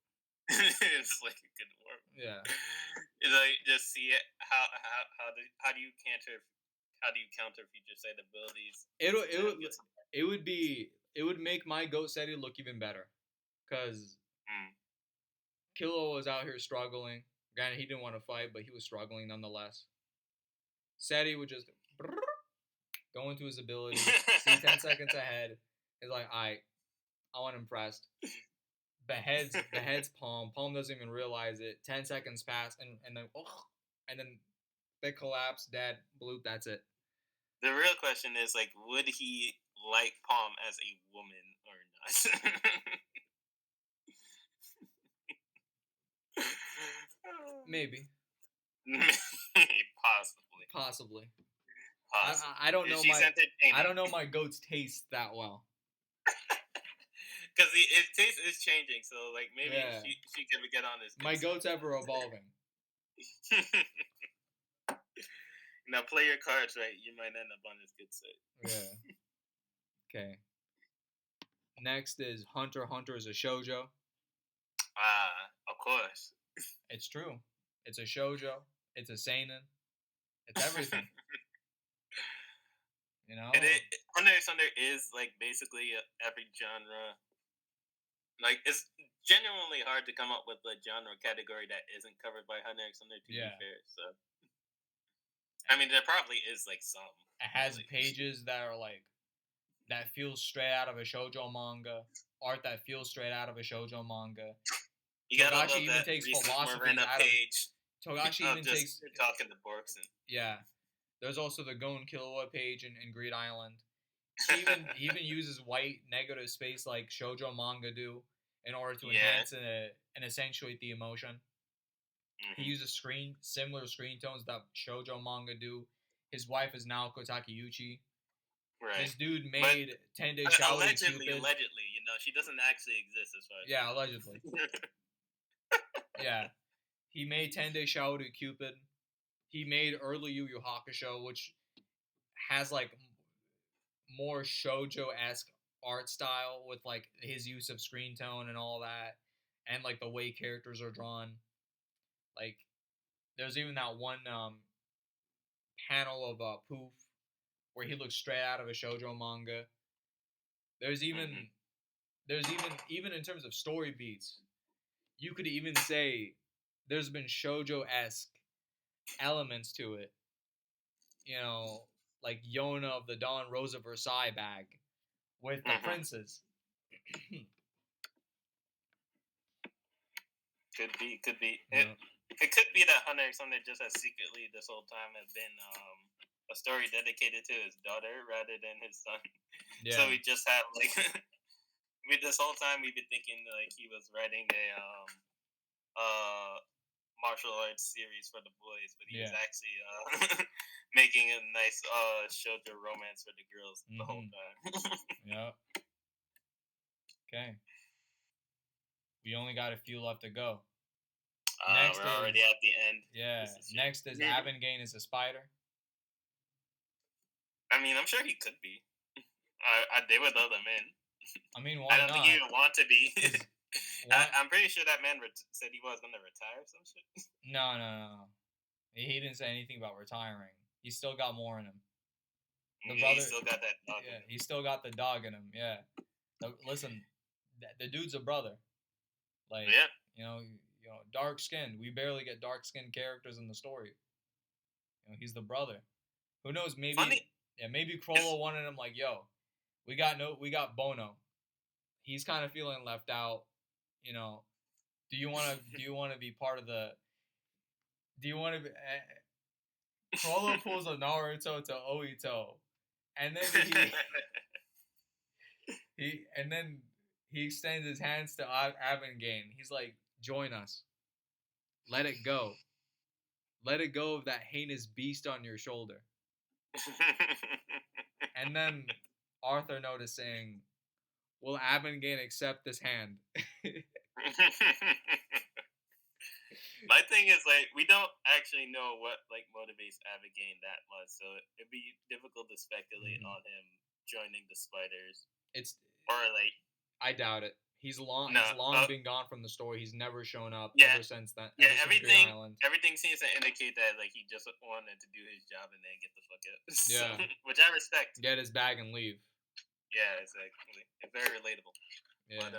It's like a good warm. Yeah. It's like just see it. How do you counter Future Sight abilities? It would make my GOAT Seti look even better, because Kilo was out here struggling. Granted, he didn't want to fight, but he was struggling nonetheless. Seti would just go into his ability, see 10 seconds ahead. He's like, I want impressed. Beheads Palm. Palm doesn't even realize it. 10 seconds pass, and then and then they collapse, dead, bloop. That's it. The real question is like, would he like Palm as a woman or not? Maybe, Possibly. possibly. Possibly. I don't If know she's my entertaining. goat's taste that well. Because his taste is changing, so like maybe Yeah, she can get on his my good side. goat's ever evolving. Now play your cards right. You might end up on his good side. Yeah. Okay. Next is Hunter. Hunter is a shoujo. Of course. It's true. It's a shoujo. It's a seinen. It's everything. You know. Hunter x Hunter is like basically every genre. Like it's genuinely hard to come up with a genre category that isn't covered by Hunter x Hunter. To be fair, so I mean there probably is like some. It has really. pages that are like that feels straight out of a shoujo manga, art that feels straight out of a shoujo manga. You gotta Togashi love even that takes recent philosophy Morena out page. of Togashi even just takes talking to Borks and yeah. There's also the Gon Killua page in Greed Island. He even uses white negative space like shoujo manga do in order to enhance and accentuate the emotion. Mm-hmm. He uses similar screen tones that shoujo manga do. His wife is Naoko Takeuchi. Right. This dude made 10 Day Shower to Cupid. Allegedly, she doesn't actually exist as far as yeah, allegedly. Yeah. He made 10 Day Shower to Cupid. He made early Yu Yu Hakusho, which has like more shoujo-esque art style with like his use of screen tone and all that, and like the way characters are drawn. Like, there's even that one panel of Poof where he looks straight out of a shoujo manga. There's even even in terms of story beats, you could even say there's been shoujo-esque elements to it. You know, like Yona of the Dawn Rosa Versailles bag with the princes. Could be. Yeah. It could be that Hunter x Hunter just has secretly this whole time has been a story dedicated to his daughter rather than his son. Yeah. So we just have like this whole time we've been thinking like he was writing a martial arts series for the boys, but he was actually making a nice shoujo romance for the girls the whole time. Yeah. Okay. We only got a few left to go. We're already at the end. Yeah. Next is Avengane is a spider. I mean, I'm sure he could be. They would let him in. I mean, why I don't not? think he would want to be. I'm pretty sure that man said he was going to retire or some shit. No. He didn't say anything about retiring. He still got more in him. He still got that dog in him. He still got the dog in him, yeah. Listen, the dude's a brother. Like, you know, dark skinned. We barely get dark skinned characters in the story. He's the brother. Who knows? Maybe Chrollo wanted him like, yo, we got Bono. He's kind of feeling left out. Do you want to be part of the? Do you want to be? Chrollo pulls a Naruto to Oito, and then he extends his hands to Avengane. He's like, join us. Let it go. Let it go of that heinous beast on your shoulder. And then Arthur noticing, will Avengane accept this hand? My thing is like we don't actually know what like motivates Avengane that much, so it'd be difficult to speculate on him joining the Spiders. I doubt it. He's long been gone from the story. He's never shown up ever since that. Yeah, everything seems to indicate that like he just wanted to do his job and then get the fuck out. Yeah, which I respect. Get his bag and leave. Yeah, exactly. It's very relatable. Yeah. But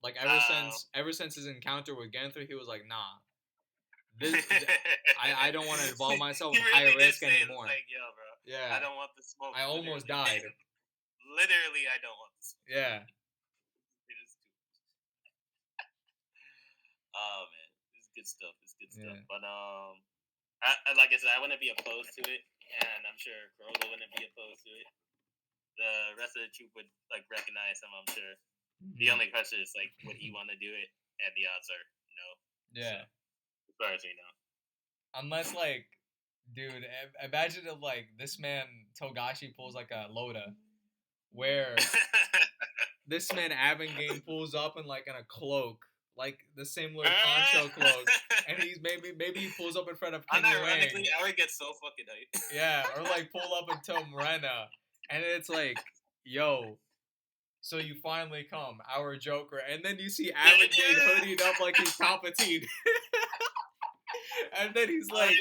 like ever since his encounter with Ganther, he was like, nah, I don't want to involve myself He with high really did risk say it. It's anymore. like, yo, bro, I Yeah, don't want the smoke. I almost Literally, died. literally, I don't want the smoke. Yeah. It is too. Oh man, it's good stuff. It's good stuff. Yeah. But like I said, I wouldn't be opposed to it, and I'm sure Corolla wouldn't be opposed to it. The rest of the troop would like recognize him. I'm sure. The Mhm. only question is like, would he want to do it? And the odds are no. Yeah. So, as far as we know. Unless like, dude, imagine if like this man Togashi pulls like a Loda, where this man Avangame pulls up in a cloak, like the similar poncho cloak, and he's maybe he pulls up in front of Kenny Unironically, Wang. I would get so fucking hyped. Yeah, or like pull up until Morena, and it's like, yo, so you finally come, our Joker, and then you see Avangame hoodied up like he's Palpatine, and then he's like,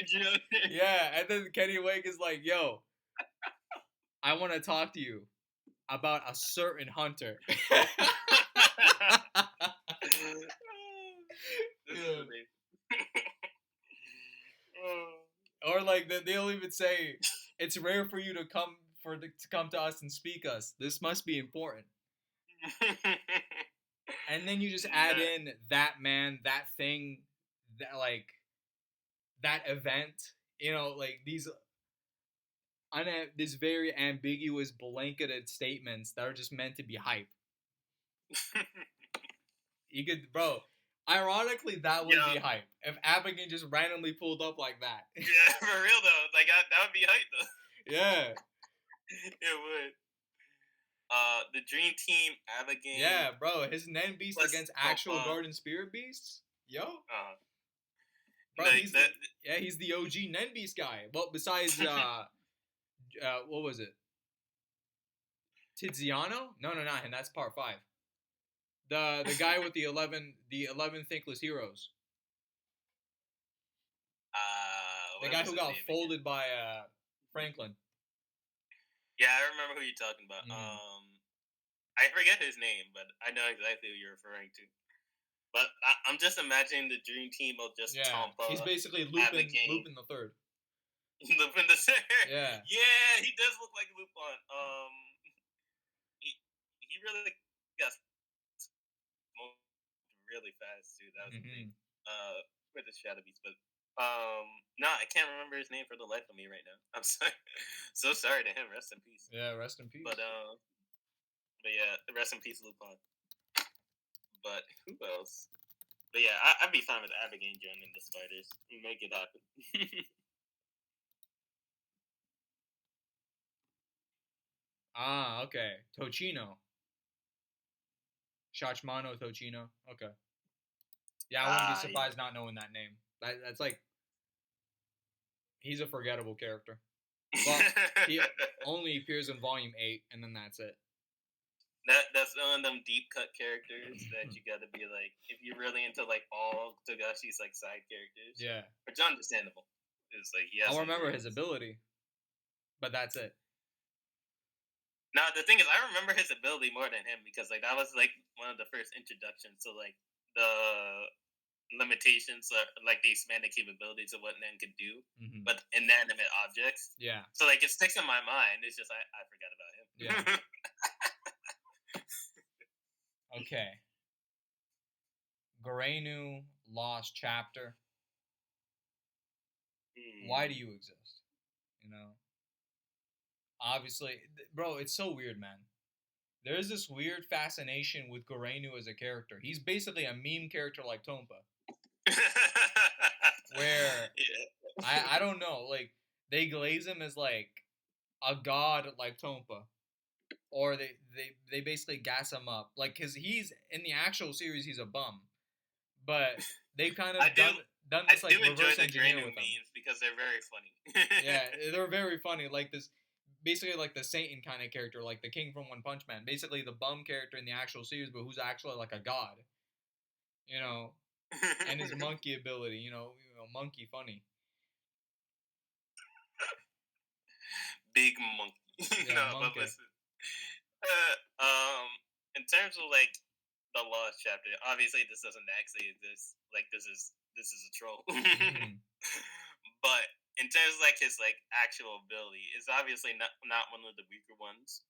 yeah, and then Kenny Wang is like, yo, I want to talk to you about a certain hunter. This is Yeah. amazing. Or like they'll even say, it's rare for you to come to us and speak us. This must be important. And then you just add in that man, that thing, that like that event. Like these very ambiguous blanketed statements that are just meant to be hype. You could, bro. Ironically, that would be hype if Abigail just randomly pulled up like that. Yeah, for real though. Like that would be hype though. Yeah. It would. The Dream Team, Abigail. Yeah, bro. His Nen Beast against actual Garden Spirit Beasts. Yo. Bro, he's the OG Nen Beast guy. Well, besides what was it? Tiziano? No, not him. That's part 5. The guy with the 11 thankless heroes. The guy who got folded by Franklin. Yeah, I remember who you're talking about. I forget his name, but I know exactly who you're referring to. But I'm just imagining the Dream Team will just Tompa. He's basically Lupin the Third. Lupin the Third. Yeah. Yeah, he does look like Lupin. He really got smoked really fast too. That was the thing. With the Shadow Beast, but no, I can't remember his name for the life of me right now. I'm sorry. So sorry to him. Rest in peace. Yeah, rest in peace. But yeah, rest in peace, Lupin. But who else? But yeah, I'd be fine with Abigail joining the Spiders. Make it happen. Okay. Tochino. Shachmano Tochino. Okay. Yeah, I wouldn't be surprised not knowing that name. That's like, he's a forgettable character. Well, he only appears in Volume 8, and then that's it. That's one of them deep cut characters that you gotta be like, if you're really into like all Togashi's like side characters. Yeah. Which is understandable. It's like, yes. I'll remember his ability, but that's it. Now the thing is, I remember his ability more than him because like that was like one of the first introductions to like the limitations, like the expanded capabilities of what Nen could do, but inanimate objects. Yeah. So like it sticks in my mind. It's just I forgot about him. Yeah. Okay. Gorenu Lost Chapter. Why do you exist? Obviously, bro, it's so weird, man. There's this weird fascination with Gorenu as a character. He's basically a meme character like Tompa. Where, I don't know, like, they glaze him as, like, a god like Tompa. Or they basically gas him up. Like, because he's, in the actual series, he's a bum. But they've kind of done this, like, reverse engineering with him. Memes because they're very funny. Yeah, they're very funny. Like, this, basically like the Satan kind of character, like the King from One Punch Man. Basically the bum character in the actual series, but who's actually like a god. And his monkey ability, monkey funny. Big monkey. Yeah, no, monkey. but listen. In terms of like the Lost Chapter, obviously this doesn't actually exist. Like this is this is a troll. Mm-hmm. But in terms of like his like actual ability, it's obviously not one of the weaker ones.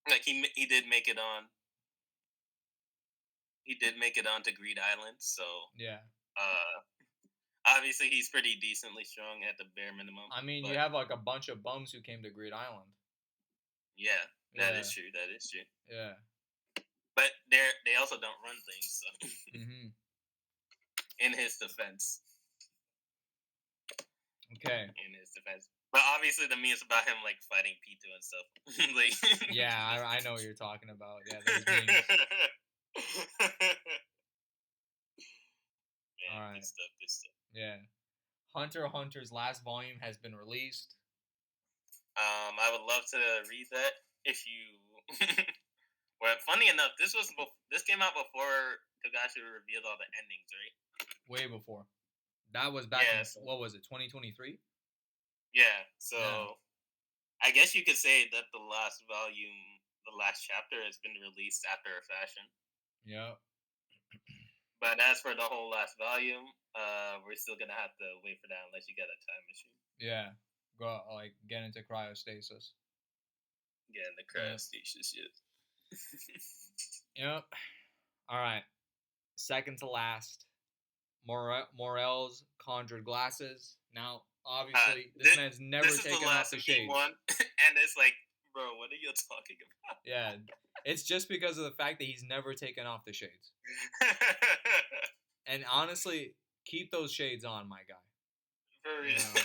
Like he did make it on. He did make it onto Greed Island, so Yeah. uh obviously he's pretty decently strong at the bare minimum. I mean, you But have like a bunch of bums who came to Greed Island. yeah, that is Yeah. true. That is true. Yeah. But they also don't run things. So Mm-hmm. in his defense, Okay. but obviously the memes about him like fighting Pitu and stuff. Like Yeah, I know what you're talking about. Yeah, those memes. All Man, good right. stuff. Good stuff. Yeah. Hunter x Hunter's last volume has been released. I would love to read that if you. Well, funny enough, this came out before Togashi revealed all the endings, right? Way before. That was back Yeah. in, So what was it, 2023? yeah. Yeah. So I guess you could say that the last volume, the last chapter, has been released after a fashion. Yep. But as for the whole last volume, we're still gonna have to wait for that unless you get a time machine. Yeah. Go, like, get into cryostasis. Yeah, and the Yep. cryostasis shit. Yep. All right. Second to last. Morel's conjured glasses. Now, obviously, this man's never This is the taken off last the meat shades. one, and it's like, bro, what are you talking about? Yeah. It's just because of the fact that he's never taken off the shades. And honestly, keep those shades on, my guy. For real. You know,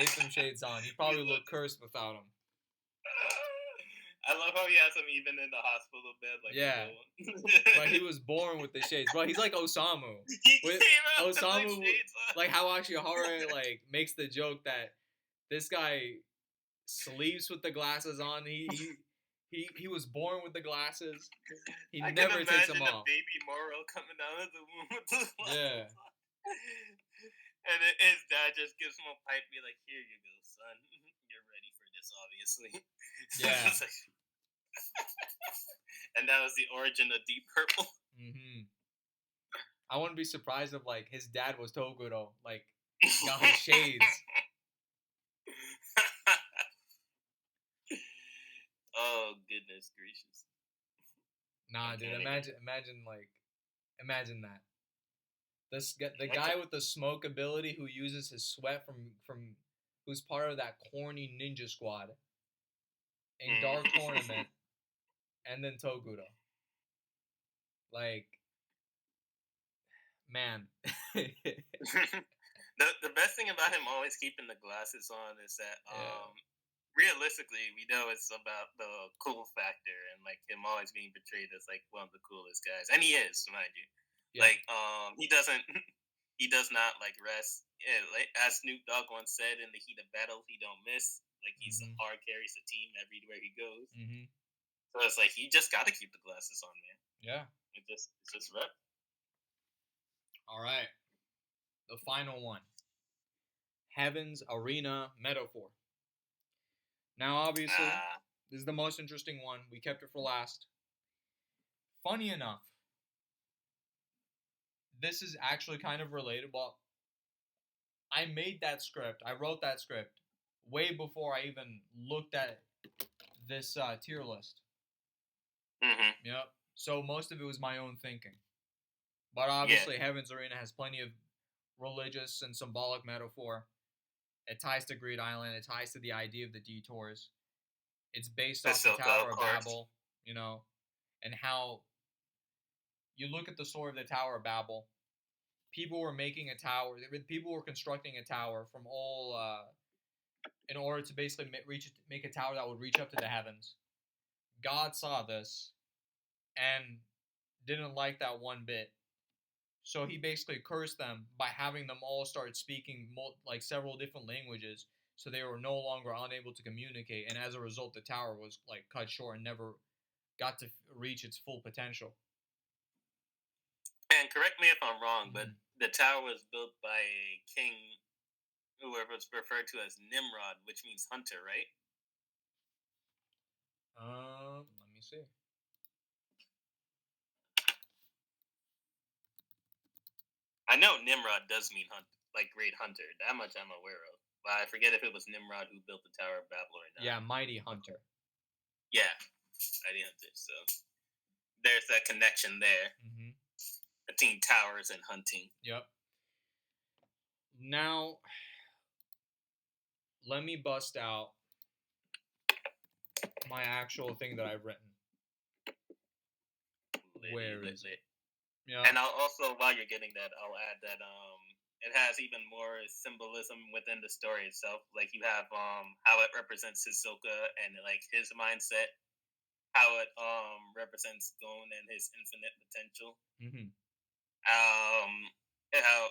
keep them shades on. You probably look cursed without them. I love how he has them even in the hospital bed. Like Yeah. But he was born with the shades. Bro, he's like Osamu. He With came out with Osamu, the shades on. like how Ashihara like makes the joke that this guy sleeps with the glasses on. He was born with the glasses. He I never can takes them imagine a off. baby Moro coming out of the womb with the glasses Yeah. on. And his dad just gives him a pipe, be like, "Here you go, son. You're ready for this, obviously." Yeah. And that was the origin of Deep Purple. Mm-hmm. I wouldn't be surprised if like his dad was Toguro, like got his shades. Oh goodness gracious! Nah, dude. Imagine that. The guy with the smoke ability who uses his sweat from who's part of that corny ninja squad in Dark Tournament, and then Toguro. Like, man. The best thing about him always keeping the glasses on is that Yeah. realistically we know it's about the cool factor and like him always being portrayed as like one of the coolest guys, and he is, mind you. Yeah. Like he doesn't he does not like rest. Yeah, like, as Snoop Dogg once said, in the heat of battle he don't miss. Like he's hard, carries the team everywhere he goes. Mm-hmm. So it's like you just got to keep the glasses on, man. Yeah. It's just rep. All right. The final one. Heaven's Arena Metaphor. Now, obviously, this is the most interesting one. We kept it for last. Funny enough, this is actually kind of relatable. I made that script. I wrote that script way before I even looked at this tier list. Mm-hmm. Yep. So most of it was my own thinking. But obviously, Heaven's Arena has plenty of religious and symbolic metaphor. It ties to Greed Island. It ties to the idea of the detours. It's based off the Tower of Babel, you know, and how you look at the story of the Tower of Babel. People were making a tower. People were constructing a tower from all in order to basically make a tower that would reach up to the heavens. God saw this and didn't like that one bit. So he basically cursed them by having them all start speaking like several different languages, so they were no longer unable to communicate, and as a result, the tower was like cut short and never got to reach its full potential. And correct me if I'm wrong, but the tower was built by a king, whoever was referred to as Nimrod, which means hunter, right? Let me see. I know Nimrod does mean hunt, like great hunter. That much I'm aware of. But I forget if it was Nimrod who built the Tower of Babel or not. Yeah, mighty hunter. Yeah, mighty hunter. So there's that connection there Mm-hmm. between towers and hunting. Yep. Now, let me bust out my actual thing that I've written. Where is it? Yeah. And I'll also, while you're getting that, I'll add that it has even more symbolism within the story itself. Like you have how it represents Hisoka and like his mindset, how it represents Gon and his infinite potential. Mm-hmm. And how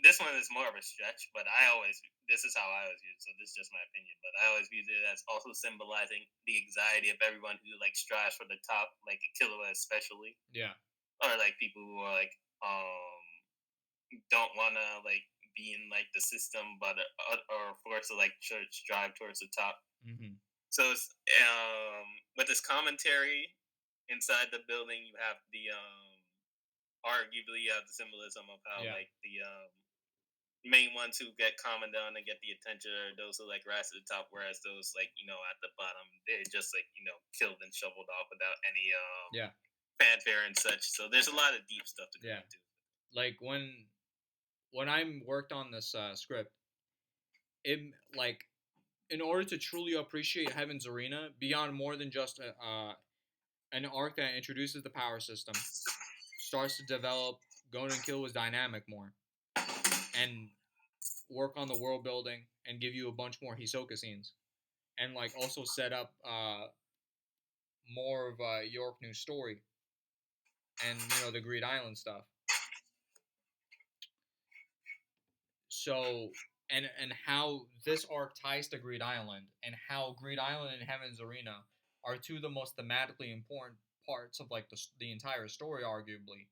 this one is more of a stretch, but I always this is how I always use it. So this is just my opinion, but I always use it as also symbolizing the anxiety of everyone who like strives for the top, like Killua especially, Yeah. or like people who are like don't want to like be in like the system, but or forced to like strive towards the top. Mm-hmm. So it's, with this commentary inside the building, you have the arguably you have the symbolism of how Yeah. like the main ones who get commented on and get the attention are those who like rise to the top, whereas those like at the bottom they're just like killed and shoveled off without any Yeah. fanfare and such. So there's a lot of deep stuff to go Yeah. into. Like when I worked on this script, it like in order to truly appreciate Heaven's Arena beyond more than just an arc that introduces the power system, starts to develop Gon and Kill was dynamic more, and work on the world building and give you a bunch more Hisoka scenes, and like also set up more of a York new story and the Greed Island stuff. So and how this arc ties to Greed Island, and how Greed Island and Heaven's Arena are two of the most thematically important parts of like the entire story, arguably,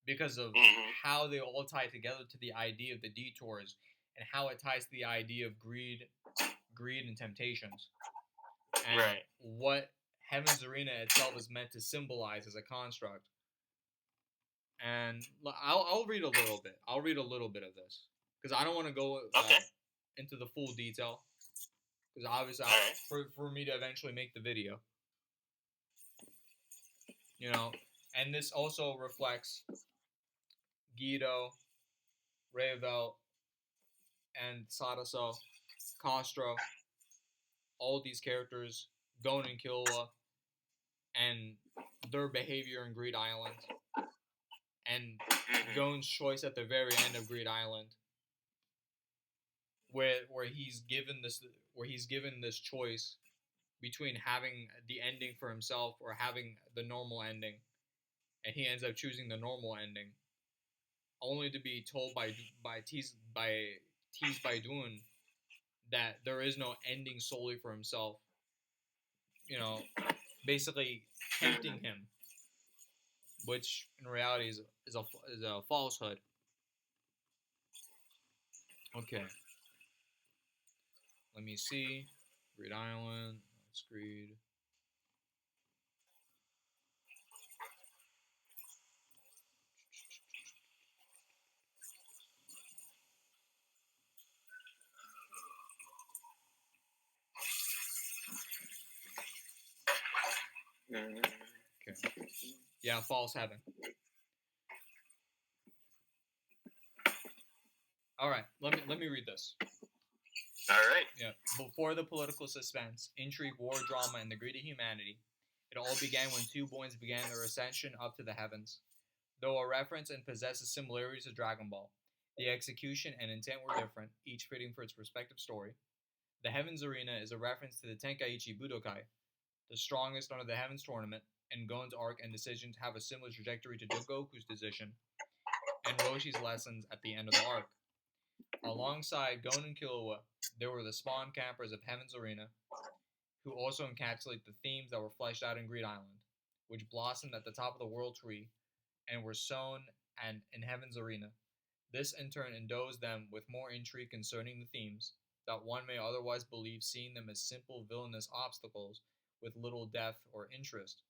because of Mm-hmm. how they all tie together to the idea of the detours, and how it ties to the idea of greed and temptations, and Right. what Heaven's Arena itself is meant to symbolize as a construct. And I'll read a little bit. I'll read a little bit of this because I don't want to go Okay. into the full detail, because obviously All right. for me to eventually make the video, and this also reflects Guido, Revel, and Sadaso, Castro, all these characters, Gon and Killua, and their behavior in Greed Island, and Mm-hmm. Gon's choice at the very end of Greed Island, where he's given this choice between having the ending for himself or having the normal ending, and he ends up choosing the normal ending, only to be told by Tease by Dune that there is no ending solely for himself. Basically tempting him, which in reality is a falsehood. Okay, let me see. Greed Island. That's Greed. Mm-hmm. Okay. Yeah, false heaven. All right, let me read this. All right. Yeah. Before the political suspense, intrigue, war drama, and the greed of humanity, it all began when two boys began their ascension up to the heavens. Though a reference and possesses similarities to Dragon Ball, the execution and intent were different, each fitting for its respective story. The Heavens Arena is a reference to the Tenkaichi Budokai, the strongest under the Heavens Tournament, and Gon's arc and decision to have a similar trajectory to Goku's decision, and Roshi's lessons at the end of the arc. Alongside Gon and Killua, there were the spawn campers of Heaven's Arena, who also encapsulate the themes that were fleshed out in Greed Island, which blossomed at the top of the world tree and were sown and in Heaven's Arena. This in turn endows them with more intrigue concerning the themes that one may otherwise believe, seeing them as simple villainous obstacles with little depth or interest.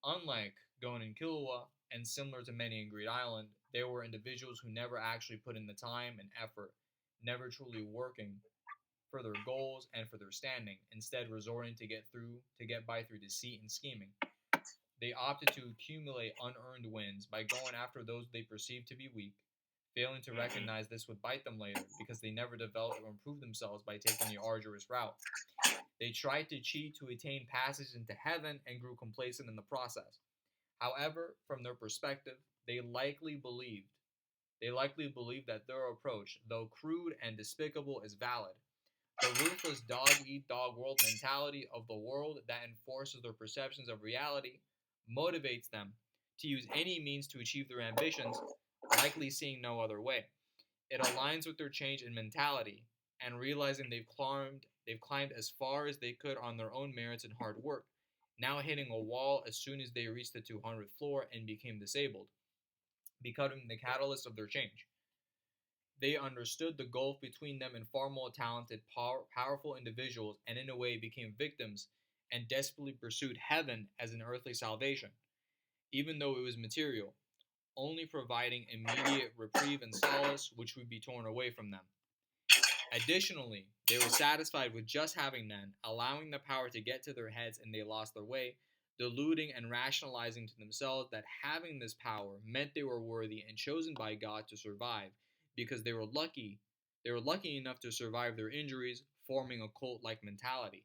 Unlike Gon and Killua, and similar to many in Greed Island, They were individuals who never actually put in the time and effort, never truly working for their goals and for their standing, instead resorting to get by through deceit and scheming. They opted to accumulate unearned wins by going after those they perceived to be weak, failing to Mm-hmm. recognize this would bite them later because they never developed or improved themselves by taking the arduous route. They tried to cheat to attain passage into heaven and grew complacent in the process. However, from their perspective, they likely believed they likely believed that their approach, though crude and despicable, is valid. The ruthless dog eat dog world mentality of the world that enforces their perceptions of reality motivates them to use any means to achieve their ambitions, likely seeing no other way. It aligns with their change in mentality and realizing they've climbed as far as they could on their own merits and hard work, now hitting a wall as soon as they reached the 200th floor and became disabled, becoming the catalyst of their change. They understood the gulf between them and far more talented, powerful individuals, and in a way became victims and desperately pursued heaven as an earthly salvation, even though it was material, only providing immediate reprieve and solace, which would be torn away from them. Additionally, they were satisfied with just having none, allowing the power to get to their heads, and they lost their way, deluding and rationalizing to themselves that having this power meant they were worthy and chosen by God to survive because they were lucky. They were lucky enough to survive their injuries, forming a cult like mentality.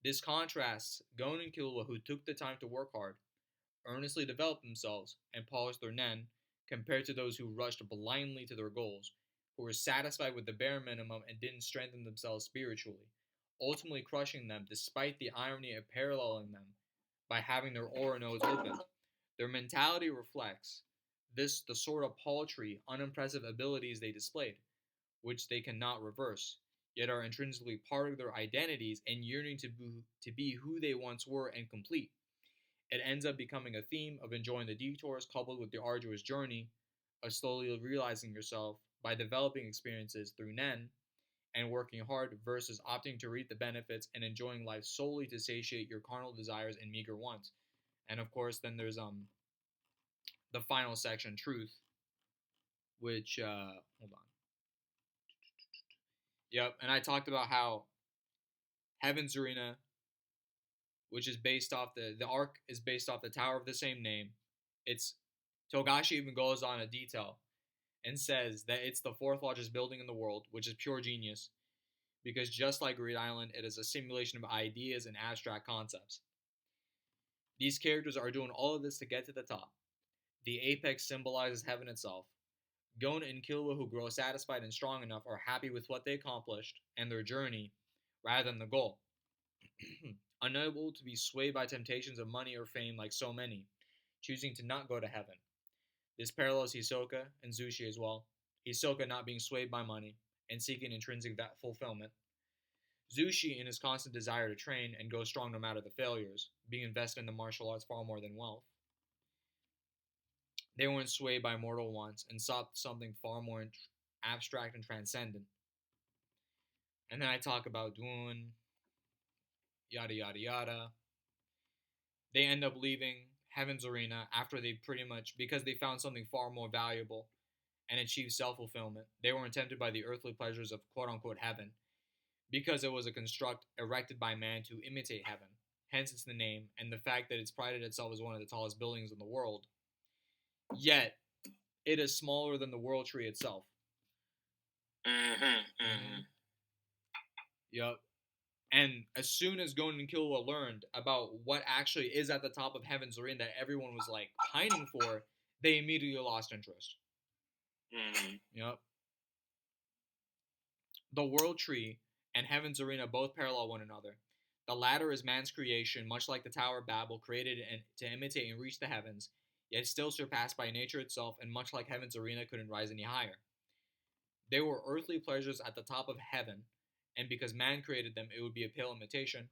This contrasts Gon and Killua, who took the time to work hard, earnestly developed themselves, and polished their nen, compared to those who rushed blindly to their goals, who were satisfied with the bare minimum and didn't strengthen themselves spiritually, ultimately crushing them despite the irony of paralleling them by having their aura nodes open. Their mentality reflects the sort of paltry, unimpressive abilities they displayed, which they cannot reverse, yet are intrinsically part of their identities and yearning to be who they once were and complete. It ends up becoming a theme of enjoying the detours coupled with the arduous journey of slowly realizing yourself by developing experiences through Nen and working hard versus opting to reap the benefits and enjoying life solely to satiate your carnal desires and meager wants. And of course, then there's the final section, truth, which hold on. Yep, and I talked about how Heaven's Arena, which is based off the arc is based off the tower of the same name. It's Togashi even goes on a detail and says that it's the fourth largest building in the world, which is pure genius, because just like Greed Island, it is a simulation of ideas and abstract concepts. These characters are doing all of this to get to the top. The apex symbolizes heaven itself. Gon and Killua, who grow satisfied and strong enough, are happy with what they accomplished and their journey rather than the goal. Unable to be swayed by temptations of money or fame like so many, choosing to not go to heaven. This parallels Hisoka and Zushi as well. Hisoka not being swayed by money and seeking intrinsic fulfillment. Zushi in his constant desire to train and go strong no matter the failures, being invested in the martial arts far more than wealth. They weren't swayed by mortal wants and sought something far more abstract and transcendent. And then I talk about Dune, yada yada yada. They end up leaving Heaven's Arena after they pretty much, because they found something far more valuable and achieved self fulfillment. They weren't tempted by the earthly pleasures of quote unquote heaven, because it was a construct erected by man to imitate heaven. Hence it's the name, and the fact that it's prided itself as one of the tallest buildings in the world. Yet, it is smaller than the world tree itself. Mm-hmm. Mm-hmm. Mm-hmm. Yep. And as soon as Gon and Killua learned about what actually is at the top of Heaven's Arena that everyone was like pining for, they immediately lost interest. Mm-hmm. Yep. The World Tree and Heaven's Arena both parallel one another. The latter is man's creation, much like the Tower of Babel, created to imitate and reach the heavens, yet still surpassed by nature itself, and much like Heaven's Arena couldn't rise any higher. They were earthly pleasures at the top of heaven, and because man created them, it would be a pale imitation,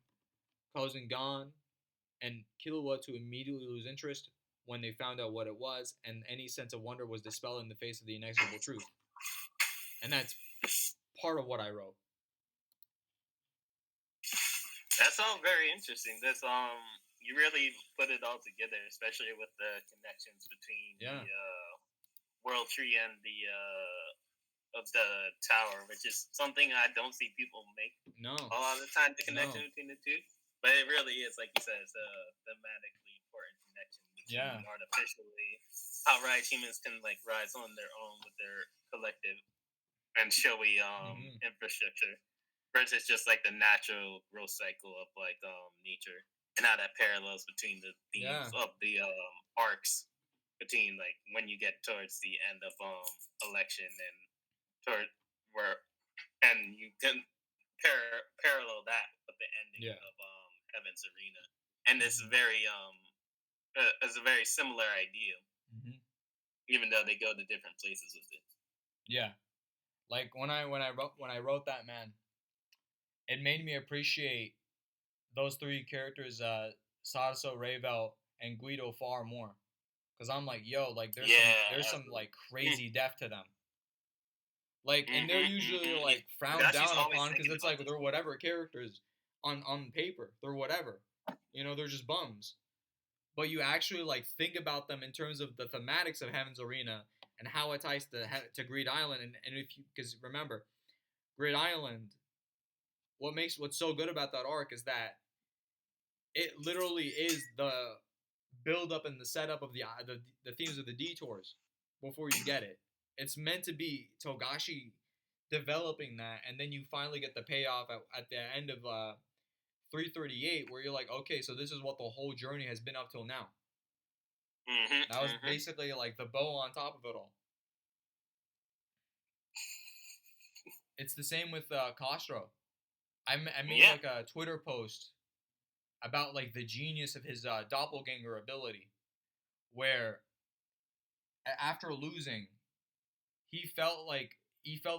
causing Gon and Killua to immediately lose interest when they found out what it was, and any sense of wonder was dispelled in the face of the inexorable truth. And that's part of what I wrote. That's all very interesting. You really put it all together, especially with the connections between Yeah. World Tree and the of the tower, which is something I don't see people make No, a lot of the time. The no, connection between the two, but it really is, like you said, it's a thematically important connection between yeah, artificially how humans can like rise on their own with their collective and showy hmm infrastructure versus just like the natural growth cycle of like nature and how that parallels between the themes yeah, of the arcs between like when you get towards the end of election and toward where and you can parallel that with the ending yeah, of Heaven's Arena and it's hmm very it's a very similar idea hmm even though they go to different places with it. yeah. Like when I wrote that, man, it made me appreciate those three characters, Sarso, Ravel, and Guido far more. Cause I'm like, yo, like Yeah, there's some absolutely. like crazy depth to them. Like, and they're usually Mm-hmm. like frowned Higashi's down always upon because thinking it's about like this. they're whatever characters on paper. They're whatever. They're just bums. But you actually like think about them in terms of the thematics of Heaven's Arena and how it ties to Greed Island. And if you, because remember, Greed Island, what's so good about that arc is that it literally is the build up and the setup of the themes of the detours before you get it. It's meant to be Togashi developing that, and then you finally get the payoff at the end of 338, where you're like, okay, so this is what the whole journey has been up till now. Mm-hmm, That was mm-hmm. basically like the bow on top of it all. It's the same with Castro. I made Yeah. like a Twitter post about like the genius of his doppelganger ability, where after losing, he felt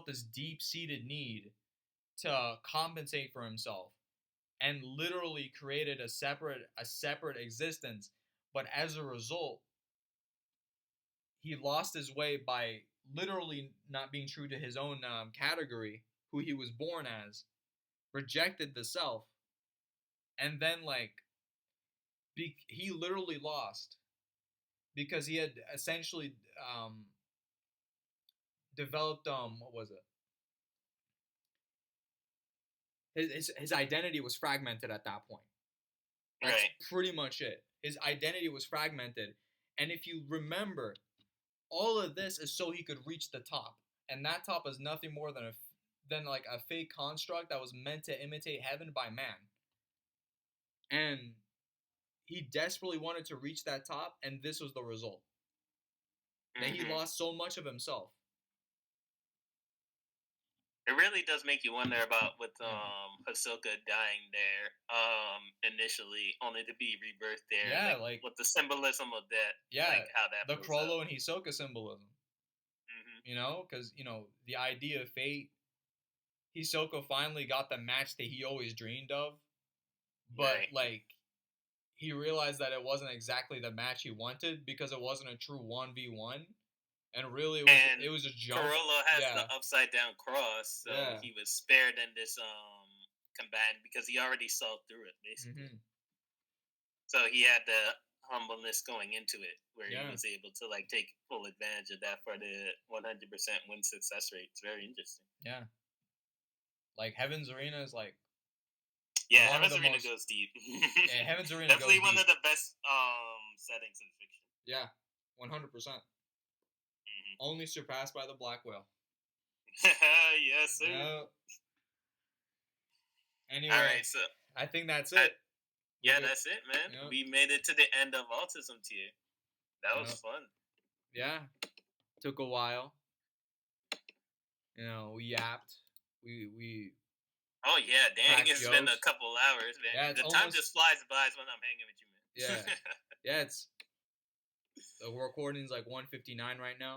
this deep seated need to compensate for himself and literally created a separate existence. But as a result, he lost his way by literally not being true to his own category, who he was born as, rejected the self, and then like he literally lost because he had essentially developed what was it? His identity was fragmented at that point. That's Right. pretty much it. His identity was fragmented. And if you remember, all of this is so he could reach the top. And that top is nothing more than like a fake construct that was meant to imitate heaven by man. And he desperately wanted to reach that top, and this was the result. That he Mm-hmm. lost so much of himself. It really does make you wonder about with Yeah. Hisoka dying there initially, only to be rebirthed there, and Yeah, like like what the symbolism of that, yeah, like how that the plays out. Krollo and Hisoka symbolism. Mm-hmm. Because the idea of fate. Hisoka finally got the match that he always dreamed of, but Right. like he realized that it wasn't exactly the match he wanted because it wasn't a true 1v1, and really it was And it was a jump. Corolla has the Yeah, upside down cross, so yeah. he was spared in this combat because he already saw through it basically. hmm So he had the humbleness going into it, where he Yeah, was able to like take full advantage of that for the 100% win success rate. It's very interesting. yeah. Like Heaven's Arena is like Yeah, one of Heaven's the Arena most. goes deep. Yeah, Heaven's Arena goes Definitely one deep. of the best settings in fiction. Yeah, 100%. Mm-hmm. Only surpassed by the Black Whale. Yes, sir. No. All Anyway, right, so I think that's I, it. We yeah, could. that's it, man. Yep. We made it to the end of autism tier. That was Yep. fun. Yeah. Took a while. We yapped. We Oh yeah, dang! cracked It's been a jokes. couple hours, man. Yeah, it's The time almost. just flies by when I'm hanging with you, Yeah, man. yeah. It's the recording's like 1:59 right now.